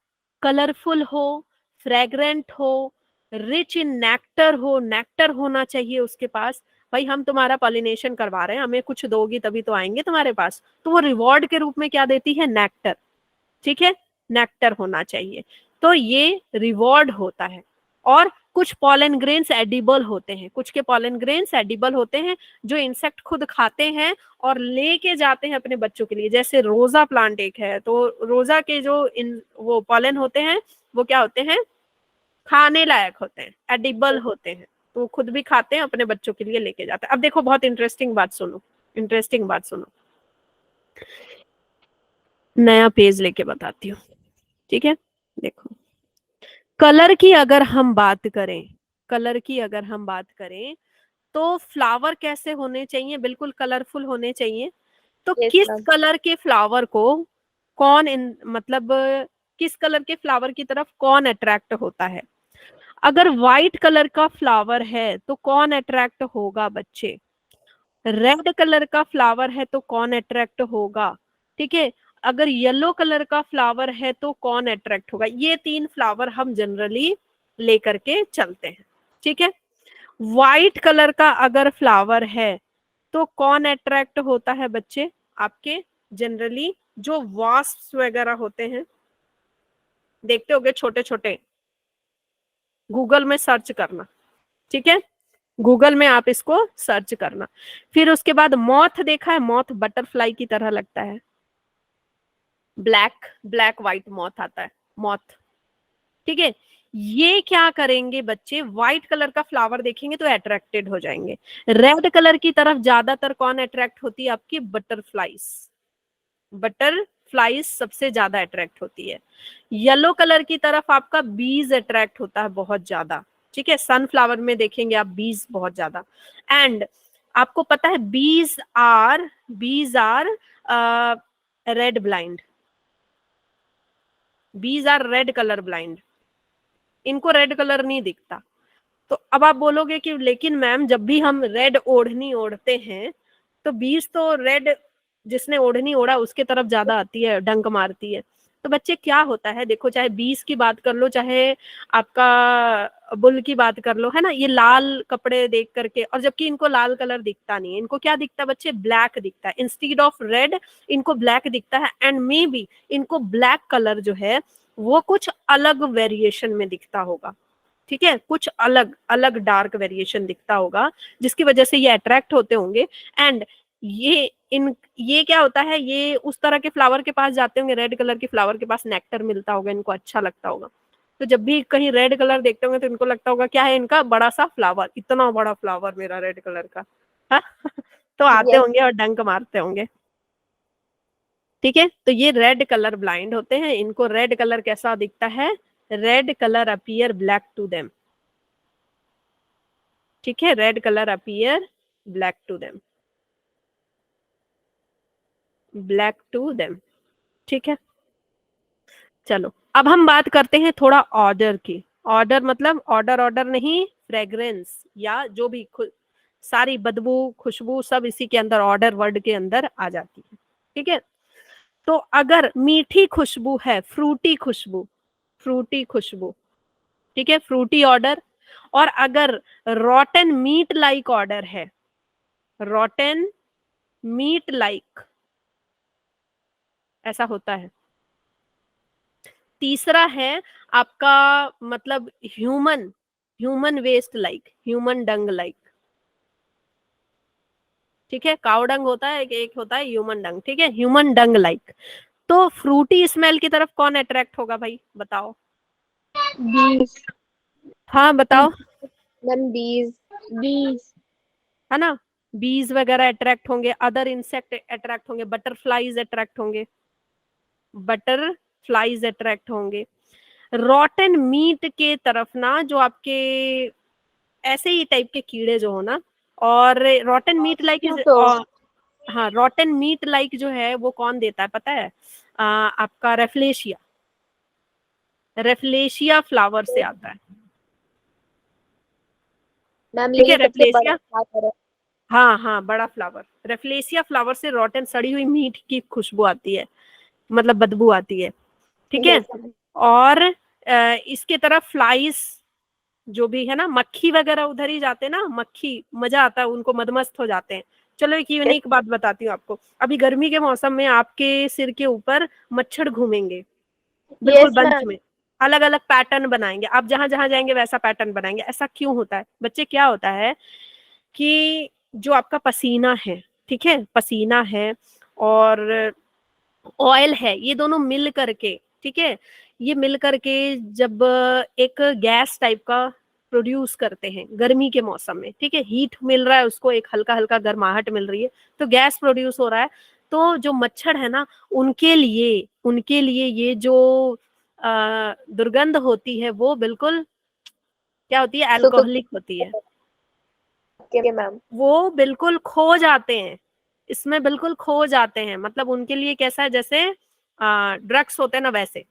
कलरफुल हो, फ्रेग्रेंट हो, रिच इन नेक्टर हो, नेक्टर होना चाहिए उसके पास। भाई हम तुम्हारा पॉलिनेशन करवा रहे हैं, हमें कुछ दोगी तभी तो आएंगे तुम्हारे पास, तो वो रिवॉर्ड के रूप में क्या देती है, नेक्टर। ठीक है, नेक्टर होना चाहिए, तो ये रिवॉर्ड होता है। और कुछ पॉलन ग्रेन्स एडिबल होते हैं, कुछ के पॉलन ग्रेन्स एडिबल होते हैं जो इंसेक्ट खुद खाते हैं और लेके जाते हैं अपने बच्चों के लिए। जैसे रोजा प्लांट एक है, तो रोजा के जो वो पॉलन होते हैं वो क्या होते हैं, खाने लायक होते हैं, एडिबल होते हैं, तो वो खुद भी खाते हैं, अपने बच्चों के लिए लेके जाते हैं। अब देखो बहुत इंटरेस्टिंग बात सुनो, इंटरेस्टिंग बात सुनो, नया पेज लेके बताती हूँ। ठीक है, देखो कलर की अगर हम बात करें, कलर की अगर हम बात करें तो फ्लावर कैसे होने चाहिए, बिल्कुल कलरफुल होने चाहिए। तो Yes, किस ma'am. कलर के फ्लावर को कौन मतलब किस कलर के फ्लावर की तरफ कौन अट्रैक्ट होता है। अगर व्हाइट कलर का फ्लावर है तो कौन अट्रैक्ट होगा बच्चे, रेड कलर का फ्लावर है तो कौन अट्रैक्ट होगा, ठीक है। अगर येलो कलर का फ्लावर है तो कौन अट्रैक्ट होगा। ये 3 फ्लावर हम जनरली लेकर के चलते हैं, ठीक है। व्हाइट कलर का अगर फ्लावर है तो कौन अट्रैक्ट होता है बच्चे आपके, जनरली जो वास्प वगैरह होते हैं, देखते होगे छोटे छोटे, गूगल में सर्च करना, ठीक है, गूगल में आप इसको सर्च करना। फिर उसके बाद मॉथ देखा है, मॉथ बटरफ्लाई की तरह लगता है, ब्लैक ब्लैक व्हाइट मॉथ आता है, मॉथ, ठीक है। ये क्या करेंगे बच्चे, व्हाइट कलर का फ्लावर देखेंगे तो अट्रैक्टेड हो जाएंगे। रेड कलर की तरफ ज्यादातर कौन अट्रैक्ट होती है आपकी, बटरफ्लाइज, बटरफ्लाइज सबसे ज्यादा अट्रैक्ट होती है। येलो कलर की तरफ आपका बीज अट्रैक्ट होता है बहुत ज्यादा, ठीक है। सनफ्लावर में देखेंगे आप बीज बहुत ज्यादा। एंड आपको पता है bees are red blind, bees are red colour blind, इनको रेड कलर नहीं दिखता। तो अब आप बोलोगे कि लेकिन मैम जब भी हम रेड ओढ़नी ओढ़ते हैं तो बीज तो रेड, जिसने ओढ़नी ओढ़ा उसके तरफ ज्यादा आती है, डंक मारती है। तो बच्चे क्या होता है, देखो चाहे बीज की बात कर लो, चाहे आपका बुल की बात कर लो, है ना, ये लाल कपड़े देख करके, और जबकि इनको लाल कलर दिखता नहीं है, इनको क्या दिखता है बच्चे, ब्लैक दिखता है, इंस्टीड ऑफ रेड इनको ब्लैक दिखता है। एंड मे बी इनको ब्लैक कलर जो है वो कुछ अलग वेरिएशन में दिखता होगा, ठीक है, कुछ अलग अलग डार्क वेरिएशन दिखता होगा जिसकी वजह से ये अट्रैक्ट होते होंगे। एंड ये क्या होता है, ये उस तरह के फ्लावर के पास जाते होंगे, रेड कलर के फ्लावर के पास नेक्टर मिलता होगा, इनको अच्छा लगता होगा। तो जब भी कहीं रेड कलर देखते होंगे तो इनको लगता होगा क्या है, इनका बड़ा सा फ्लावर, इतना बड़ा फ्लावर मेरा रेड कलर का, हाँ तो आते Yes. होंगे और डंक मारते होंगे, ठीक है। तो ये रेड कलर ब्लाइंड होते हैं, इनको रेड कलर कैसा दिखता है, red colour appear black to them, ठीक है, red colour appear black to them, black to them, ठीक है। चलो अब हम बात करते हैं थोड़ा ऑर्डर की। ऑर्डर मतलब ऑर्डर ऑर्डर नहीं, फ्रेग्रेंस या जो भी सारी बदबू खुशबू सब इसी के अंदर ऑर्डर वर्ड के अंदर आ जाती है, ठीक है। तो अगर मीठी खुशबू है, फ्रूटी खुशबू, फ्रूटी खुशबू, ठीक है, फ्रूटी ऑर्डर। और अगर रॉटन मीट लाइक ऑर्डर है, रॉटन मीट लाइक ऐसा होता है। तीसरा है आपका मतलब human, human waste like, human dung like, ठीक है, काउ डंग होता है, एक होता है ह्यूमन डंग, ठीक है, ह्यूमन डंग लाइक। तो फ्रूटी स्मेल की तरफ कौन अट्रैक्ट होगा भाई बताओ, बीज, हाँ बताओ, Ma'am, bees. है ना, बीज वगैरह अट्रैक्ट होंगे, अदर इंसेक्ट अट्रैक्ट होंगे, बटरफ्लाइज अट्रैक्ट होंगे, बटरफ्लाइज अट्रैक्ट होंगे। रॉटन मीट के तरफ ना, जो आपके ऐसे ही टाइप के कीड़े जो हो ना, और रॉटन मीट लाइक इज, हाँ रॉटन मीट लाइक जो है वो कौन देता है पता है, आपका रेफ्लेशिया, रेफ्लेशिया फ्लावर से आता है, Ma'am, ठीक है, यही सबसे बड़ा रेफ्लेशिया, फ्लावर है. हाँ हाँ बड़ा फ्लावर, रेफ्लेशिया फ्लावर से रॉटन सड़ी हुई मीट की खुशबू आती है, मतलब बदबू आती है, ठीक है। Yes, ma'am. और इसके तरफ फ्लाइज जो भी है ना, मक्खी वगैरह उधर ही जाते हैं ना, मक्खी, मजा आता है उनको, मदमस्त हो जाते हैं। चलो एक यूनिक बात बताती हूँ आपको, अभी गर्मी के मौसम में आपके सिर के ऊपर मच्छर घूमेंगे बिल्कुल Yes, बंच ma'am. में, अलग अलग पैटर्न बनाएंगे, आप जहां जहां जाएंगे वैसा पैटर्न बनाएंगे। ऐसा क्यों होता है बच्चे? क्या होता है कि जो आपका पसीना है, ठीक है, पसीना है और ऑयल है, ये दोनों मिल करके, ठीक है, ये मिल करके जब एक गैस टाइप का प्रोड्यूस करते हैं गर्मी के मौसम में, ठीक है, हीट मिल रहा है उसको, एक हल्का हल्का गर्माहट मिल रही है, तो गैस प्रोड्यूस हो रहा है। तो जो मच्छर है ना, उनके लिए ये जो दुर्गंध होती है वो बिल्कुल क्या होती है, सुख अल्कोहलिक होती है। Okay, ma'am. वो बिल्कुल खो जाते हैं, इसमें बिल्कुल खो जाते हैं, मतलब उनके लिए कैसा है, जैसे ड्रग्स होते हैं ना, वैसे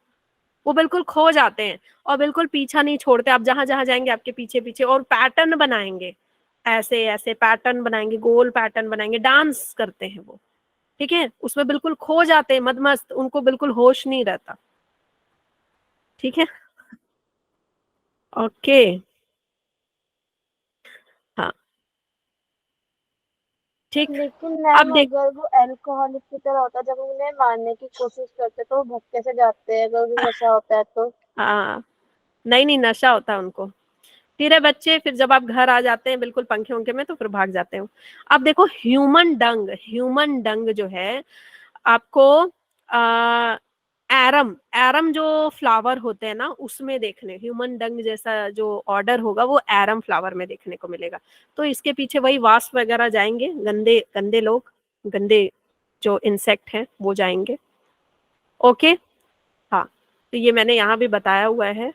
वो बिल्कुल खो जाते हैं और बिल्कुल पीछा नहीं छोड़ते, आप जहां जहां जाएंगे आपके पीछे पीछे, और पैटर्न बनाएंगे, ऐसे ऐसे पैटर्न बनाएंगे, गोल पैटर्न बनाएंगे, डांस करते हैं वो, ठीक है, उसमें बिल्कुल खो जाते हैं, मदमस्त, उनको बिल्कुल होश नहीं रहता। ठीक है, ओके, हाँ, ठीक। लेकिन अब मैम देख, अगर वो अल्कोहलिक की तरह होता है, जब उन्हें मारने की कोशिश करते तो वो भग कैसे जाते हैं अगर उन्हें नशा होता है तो? हाँ, नहीं नहीं, नशा होता है उनको, फिर है बच्चे, फिर जब आप घर आ जाते हैं बिल्कुल पंखे उंखे में, तो फिर भाग जाते हो। अब देखो, ह्यूमन डंग जो है आपको एरम एरम जो फ्लावर होते हैं ना, उसमें देखने, ह्यूमन डंग जैसा जो ऑर्डर होगा वो एरम फ्लावर में देखने को मिलेगा। तो इसके पीछे वही वास्प वगैरह जाएंगे, गंदे गंदे लोग, गंदे जो इंसेक्ट हैं वो जाएंगे। ओके, हाँ, तो ये मैंने यहाँ भी बताया हुआ है।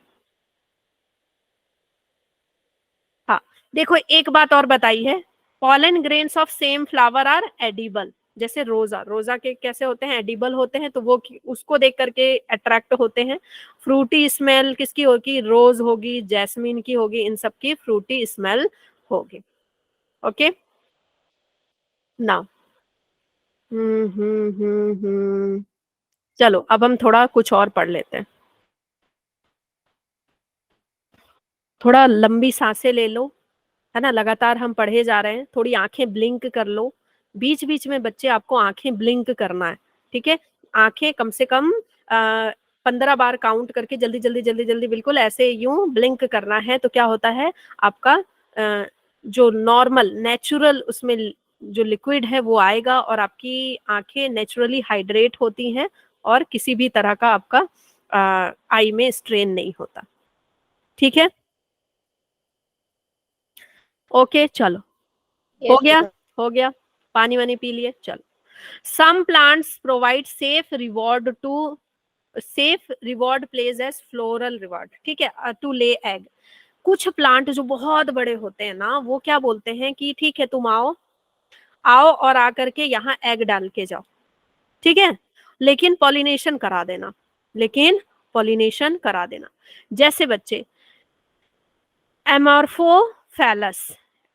हाँ, देखो एक बात और बताई है, pollen grains of same flower are edible. जैसे रोजा के कैसे होते हैं, एडिबल होते हैं, तो वो उसको देख करके अट्रैक्ट होते हैं। फ्रूटी स्मेल किसकी होगी, रोज होगी, जैस्मिन की होगी, इन सब की फ्रूटी स्मेल होगी। ओके ना, चलो अब हम थोड़ा कुछ और पढ़ लेते हैं, थोड़ा लंबी सांसें ले लो, है ना, लगातार हम पढ़े जा रहे हैं, थोड़ी आंखें ब्लिंक कर लो, बीच बीच में बच्चे आपको आंखें ब्लिंक करना है, ठीक है, आंखें कम से कम 15 बार काउंट करके जल्दी जल्दी जल्दी जल्दी बिल्कुल ऐसे यूं ब्लिंक करना है। तो क्या होता है, आपका जो नॉर्मल नेचुरल उसमें जो लिक्विड है वो आएगा और आपकी आंखें नेचुरली हाइड्रेट होती हैं और किसी भी तरह का आपका आई में स्ट्रेन नहीं होता। ठीक है, ओके, चलो, हो Yes, गया, ma'am. हो गया, पानी वानी पी लिए, चलो। Some plants provide safe reward place as floral reward, ठीक है, टू ले एग। कुछ प्लांट जो बहुत बड़े होते हैं ना, वो क्या बोलते हैं कि ठीक है, तुम आओ आओ और आकर के यहाँ एग डाल के जाओ, ठीक है, लेकिन पॉलिनेशन करा देना, लेकिन पॉलिनेशन करा देना। जैसे बच्चे, एमॉर्फोफैलस,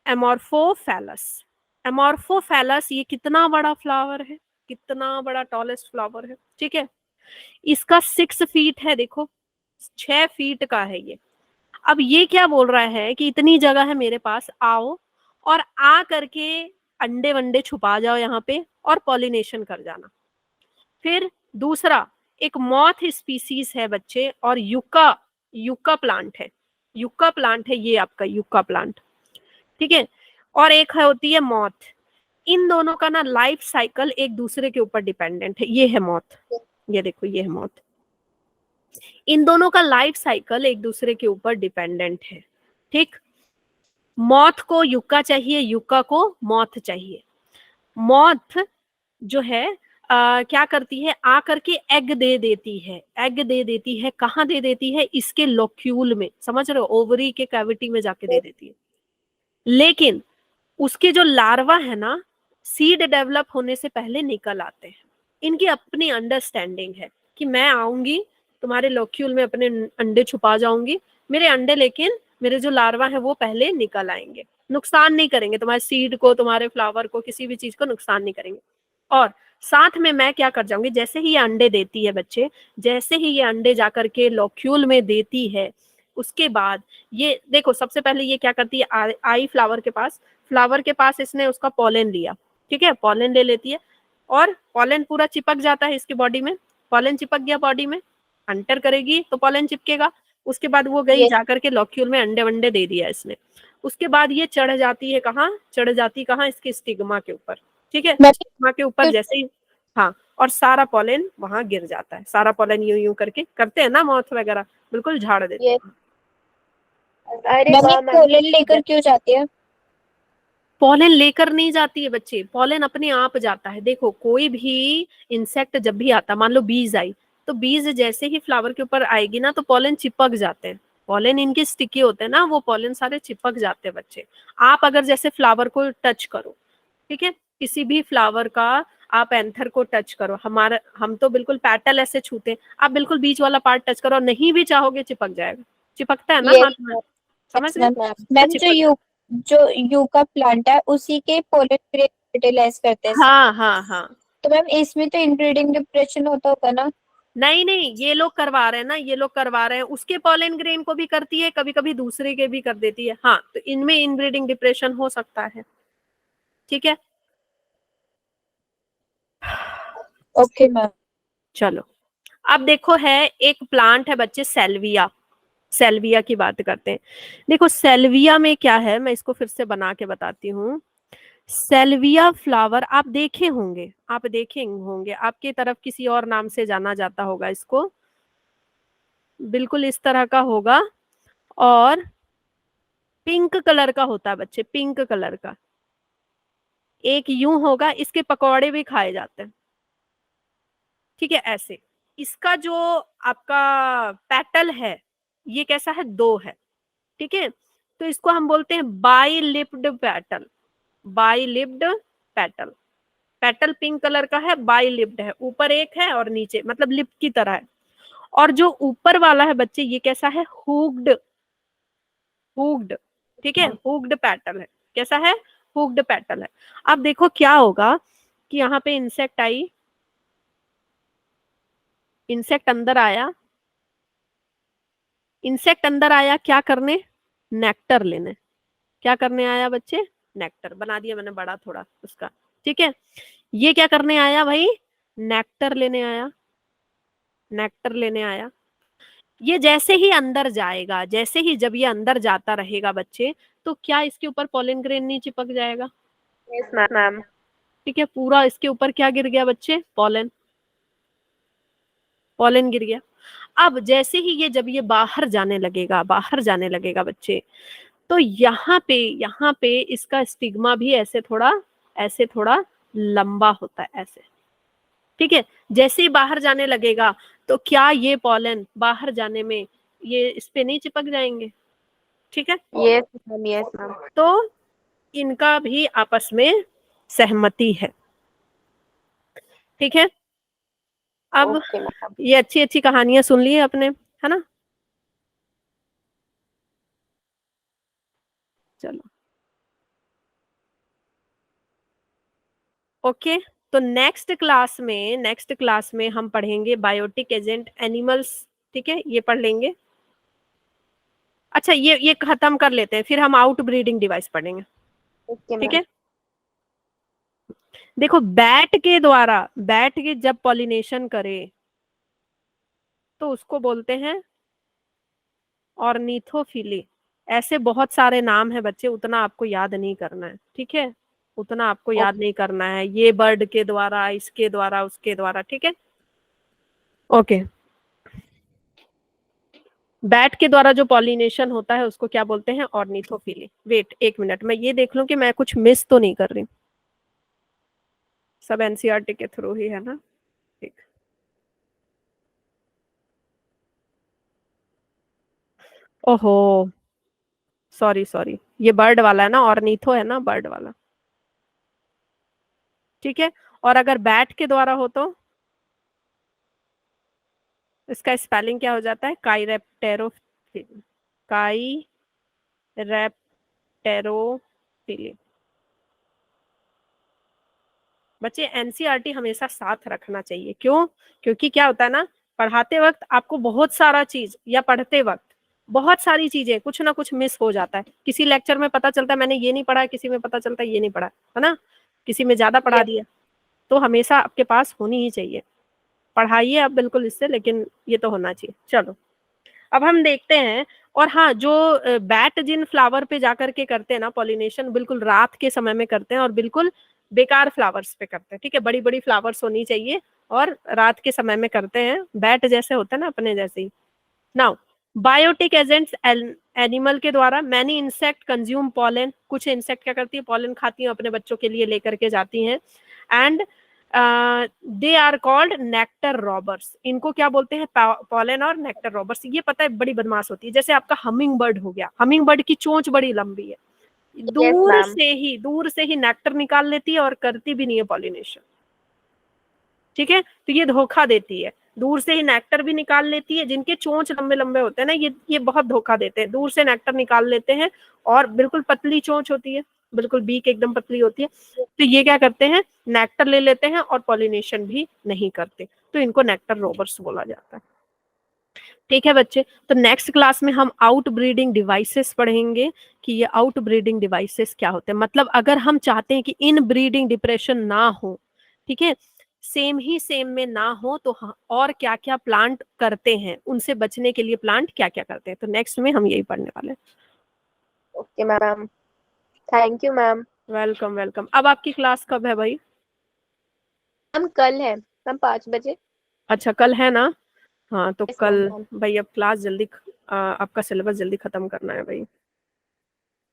एमॉर्फोफैलस, एमॉर्फोफैलस, ये कितना बड़ा फ्लावर है, कितना बड़ा टॉलेस्ट फ्लावर है, ठीक है, इसका 6 फीट है, देखो 6 फीट का है ये। अब ये क्या बोल रहा है कि इतनी जगह है मेरे पास, आओ और आ करके अंडे वंडे छुपा जाओ यहाँ पे और पॉलिनेशन कर जाना। फिर दूसरा, एक मॉथ स्पीसीज है बच्चे, और युक्का युक्का प्लांट है, युक्का प्लांट है ये आपका युक्का प्लांट, ठीक है, और एक है होती है मॉथ। इन दोनों का ना लाइफ साइकिल एक दूसरे के ऊपर डिपेंडेंट है। ये है मॉथ, ये देखो ये है मॉथ, इन दोनों का लाइफ साइकिल एक दूसरे के ऊपर डिपेंडेंट है। ठीक, मॉथ को युक्का चाहिए, युक्का को मॉथ चाहिए। मॉथ जो है क्या करती है, आकर के एग दे देती है, एग दे देती है, कहाँ दे देती है, इसके लोक्यूल में, समझ रहे हो, ओवरी के कैविटी में जाके दे देती है। लेकिन उसके जो लार्वा है ना, सीड डेवलप होने से पहले निकल आते हैं। इनकी अपनी अंडरस्टैंडिंग है कि मैं आऊंगी तुम्हारे लोक्यूल में, अपने अंडे छुपा जाऊंगी, मेरे अंडे, लेकिन मेरे जो लार्वा है वो पहले निकल आएंगे, नुकसान नहीं करेंगे तुम्हारे सीड को, तुम्हारे फ्लावर को, किसी भी चीज को नुकसान नहीं करेंगे। और साथ में मैं क्या कर जाऊंगी, जैसे ही ये अंडे देती है बच्चे, जैसे ही ये अंडे जाकर के लॉक्यूल में देती है, उसके बाद ये देखो सबसे पहले ये क्या करती है, आई फ्लावर के पास इसने उसका पॉलन लिया, ठीक है, पॉलन ले लेती है और पॉलन पूरा चिपक जाता है इसकी बॉडी में, पॉलन चिपक गया बॉडी में, अंटर करेगी तो पॉलन चिपकेगा, उसके बाद वो गई Yes. जाकर के लॉक्यूल में अंडे वंडे दे दिया इसने, उसके बाद ये चढ़ जाती है कहाँ, चढ़ जाती कहाँ, इसके स्टिग्मा के ऊपर, ठीक है, मैं स्टिग्मा के ऊपर जैसे ही, हाँ, और सारा पॉलन वहां गिर जाता है, सारा पॉलन यूं यूं करके करते हैं ना मौथ वगैरह, बिल्कुल झाड़ देते हैं। Yes. अरे मैम वाह ये मैम, पोलन लेकर क्यों जाती है? पॉलन लेकर नहीं जाती है बच्चे, पॉलन अपने आप जाता है। देखो कोई भी इंसेक्ट जब भी आता, मान लो बीज आई, तो बीज जैसे ही फ्लावर के ऊपर आएगी ना तो पॉलन चिपक जाते हैं, पॉलन इनके स्टिकी होते हैं ना, वो पॉलन सारे चिपक जाते हैं बच्चे। आप अगर जैसे फ्लावर को टच करो, ठीक है, किसी भी फ्लावर का आप एंथर को टच करो, हमारा हम तो बिल्कुल पेटल ऐसे छूते हैं, आप बिल्कुल बीच वाला पार्ट टच करो, नहीं भी चाहोगे चिपक जाएगा, चिपकता है ना Yes, हाथ में, समझ मैम गए, तो मैम चिपक, जो यू का प्लांट है उसी के पोलन ग्रेन फर्टिलाइज करते हैं। हाँ हाँ हाँ, तो मैम इसमें तो इनब्रीडिंग डिप्रेशन होता होगा ना? नहीं नहीं, ये लोग करवा रहे हैं ना, ये लोग करवा रहे हैं, उसके पॉलन ग्रेन को भी करती है, कभी कभी दूसरे के भी कर देती है, हाँ, तो इनमें इनब्रीडिंग डिप्रेशन हो सकता है, ठीक है। Okay ma'am. चलो अब देखो है एक प्लांट है बच्चे, सेल्विया, सेल्विया की बात करते हैं। देखो सेल्विया में क्या है, मैं इसको फिर से बना के बताती हूँ। सेल्विया फ्लावर आप देखे होंगे, आप देखे होंगे, आपकी तरफ किसी और नाम से जाना जाता होगा इसको, बिल्कुल इस तरह का होगा, और पिंक कलर का होता है बच्चे, पिंक कलर का, एक यूं होगा, इसके पकौड़े भी खाए जाते हैं, ठीक है, ऐसे। इसका जो आपका पेटल है ये कैसा है, दो है, ठीक है, तो इसको हम बोलते हैं by lipped petal, by lipped petal, petal pink colour का है, बाई लिप्ड है, ऊपर एक है और नीचे मतलब लिप की तरह है, और जो ऊपर वाला है बच्चे ये कैसा है, हुक्ड, हुक्ड, ठीक है, हुक्ड पेटल है, कैसा है, हुक्ड पेटल है। अब देखो क्या होगा कि यहाँ पे इंसेक्ट आई, इंसेक्ट अंदर आया, इंसेक्ट अंदर आया क्या करने, नेक्टर लेने, क्या करने आया बच्चे, नेक्टर, बना दिया मैंने बड़ा थोड़ा उसका, ठीक है, ये क्या करने आया भाई, नेक्टर लेने आया, नेक्टर लेने आया। ये जैसे ही अंदर जाएगा, जैसे ही जब ये अंदर जाता रहेगा बच्चे, तो क्या इसके ऊपर पॉलन ग्रेन नहीं चिपक जाएगा, yes मैम। ठीक है, पूरा इसके ऊपर क्या गिर गया बच्चे, पॉलन, पॉलन गिर गया। अब जैसे ही ये जब ये बाहर जाने लगेगा, बाहर जाने लगेगा बच्चे, तो यहाँ पे इसका स्टिग्मा भी ऐसे थोड़ा लंबा होता है, ऐसे, ठीक है, जैसे ही बाहर जाने लगेगा तो क्या ये पॉलन बाहर जाने में ये इस पे नहीं चिपक जाएंगे, ठीक है, Yes मैम, yes मैम। तो इनका भी आपस में सहमति है, ठीक है। अब ओके मैम। ये अच्छी अच्छी कहानियां सुन ली है अपने, है ना, चलो ओके। तो नेक्स्ट क्लास में हम पढ़ेंगे बायोटिक एजेंट एनिमल्स, ठीक है, ये पढ़ लेंगे। अच्छा ये खत्म कर लेते हैं, फिर हम आउट ब्रीडिंग डिवाइस पढ़ेंगे, ओके ठीक मैम। है। देखो बैट के जब पॉलिनेशन करे तो उसको बोलते हैं ऑर्निथोफिली। ऐसे बहुत सारे नाम है बच्चे, उतना आपको याद नहीं करना है, ठीक है, उतना आपको याद नहीं करना है, ये बर्ड के द्वारा, इसके द्वारा, उसके द्वारा, ठीक है, ओके। बैट के द्वारा जो पॉलिनेशन होता है उसको क्या बोलते हैं, ऑर्निथोफिली। वेट एक मिनट, मैं ये देख लूं कि मैं कुछ मिस तो नहीं कर रही, सब एनसीईआरटी के थ्रू ही है ना, ठीक। ओहो, सॉरी ये बर्ड वाला है ना, ऑर्निथो है ना, बर्ड वाला, ठीक है। और अगर बैट के द्वारा हो तो इसका स्पेलिंग क्या हो जाता है, काइरेप्टेरोफिली, काइरेप्टेरोफिली, बच्चे एनसीईआरटी हमेशा साथ रखना चाहिए। क्यों? क्योंकि क्या होता है ना, पढ़ाते वक्त आपको बहुत सारा चीज या पढ़ते वक्त बहुत सारी चीजें कुछ ना कुछ मिस हो जाता है। किसी लेक्चर में पता चलता है मैंने ये नहीं पढ़ा, किसी में पता चलता है ये नहीं पढ़ा, है ना, किसी में ज्यादा पढ़ा दिया। तो हमेशा आपके पास होनी ही चाहिए। पढ़ाइए आप बिल्कुल इससे, लेकिन ये तो होना चाहिए। चलो अब हम देखते हैं। और हाँ, जो बैट जिन फ्लावर पे जाकर के करते हैं ना पॉलिनेशन, बिल्कुल रात के समय में करते हैं और बिल्कुल बेकार फ्लावर्स पे करते हैं। ठीक है, बड़ी बड़ी फ्लावर्स होनी चाहिए और रात के समय में करते हैं। बैट जैसे होते हैं ना, अपने जैसे ही। नाउ बायोटिक एजेंट्स एनिमल के द्वारा, मैनी इंसेक्ट कंज्यूम पॉलन, कुछ इंसेक्ट क्या करती है, पॉलन खाती हैं, अपने बच्चों के लिए लेकर के जाती हैं। And they are called nectar robbers, इनको क्या बोलते हैं, पॉलन और नेक्टर रॉबर्स। ये पता है बड़ी बदमाश होती है। जैसे आपका हमिंग बर्ड हो गया, हमिंग बर्ड की चोंच बड़ी लंबी है, दूर से ही नेक्टर निकाल लेती है और करती भी नहीं है पॉलिनेशन। ठीक है, तो ये धोखा देती है, दूर से ही नेक्टर भी निकाल लेती है। जिनके चोंच लंबे लंबे होते हैं ना, ये बहुत धोखा देते हैं, दूर से नेक्टर निकाल लेते हैं और बिल्कुल पतली चोंच होती है, बिल्कुल बीक एकदम पतली होती है। तो ये क्या करते हैं, नेक्टर ले लेते हैं और पॉलिनेशन भी नहीं करते, तो इनको नेक्टर रोबर्स बोला जाता है। ठीक है बच्चे, तो नेक्स्ट क्लास में हम आउट ब्रीडिंग डिवाइसेस पढ़ेंगे कि ये आउट ब्रीडिंग डिवाइसेस क्या होते हैं। मतलब अगर हम चाहते हैं कि इन ब्रीडिंग डिप्रेशन ना हो, ठीक है, सेम में ना हो, तो और क्या क्या प्लांट करते हैं, उनसे बचने के लिए प्लांट क्या क्या करते हैं, तो नेक्स्ट में हम यही पढ़ने वाले हैं। Okay ma'am, thank you ma'am. Welcome welcome. अब आपकी क्लास कब है भाई? मैम कल है मैम 5 बजे। अच्छा कल है ना? हाँ तो Yes, कल ma'am. भाई अब क्लास जल्दी आपका सिलेबस जल्दी खत्म करना है भाई,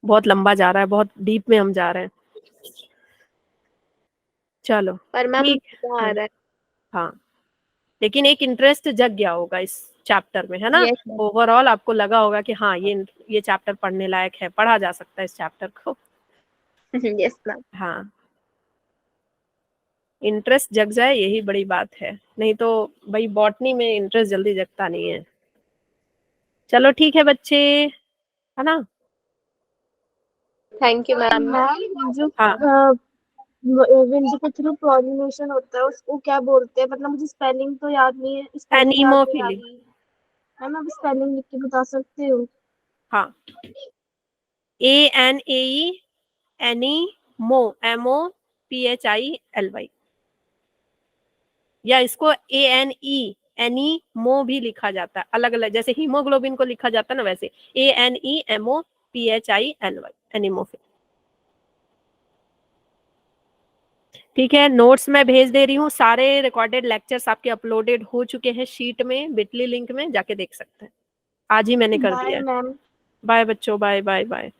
बहुत लंबा जा रहा है, बहुत डीप में हम जा रहे हैं। चलो पर मैम ठीक मजा आ रहा है। हाँ, लेकिन एक इंटरेस्ट जग गया होगा इस चैप्टर में, है ना? Yes, ma'am. ओवरऑल आपको लगा होगा कि हाँ ये चैप्टर पढ़ने लायक है, पढ़ा जा सकता है इस चैप्टर को। Yes, ma'am. हाँ, इंटरेस्ट जग जाए यही बड़ी बात है, नहीं तो भाई बॉटनी में इंटरेस्ट जल्दी जगता नहीं है। चलो ठीक है बच्चे, है ना? Thank you ma'am. मैम जो हाँ विंड के थ्रू पॉलिनेशन होता है उसको क्या बोलते हैं? मतलब मुझे स्पेलिंग तो याद नहीं है, स्पेलिंग याद नहीं आ एनीमोफिली। रही है ना, स्पेलिंग लिख के बता सकते हो? हाँ, ANAE एनीमो, MOPHILY, या इसको ANE एनीमो भी लिखा जाता है, अलग अलग, जैसे हीमोग्लोबिन को लिखा जाता है ना, वैसे ANEMOPHILY, एनीमोफिल। ठीक है, नोट्स मैं भेज दे रही हूँ, सारे रिकॉर्डेड लेक्चर्स आपके अपलोडेड हो चुके हैं शीट में, बिटली लिंक में जाके देख सकते हैं, आज ही मैंने कर दिया है। मैम बाय बच्चों, बाय बाय बाय।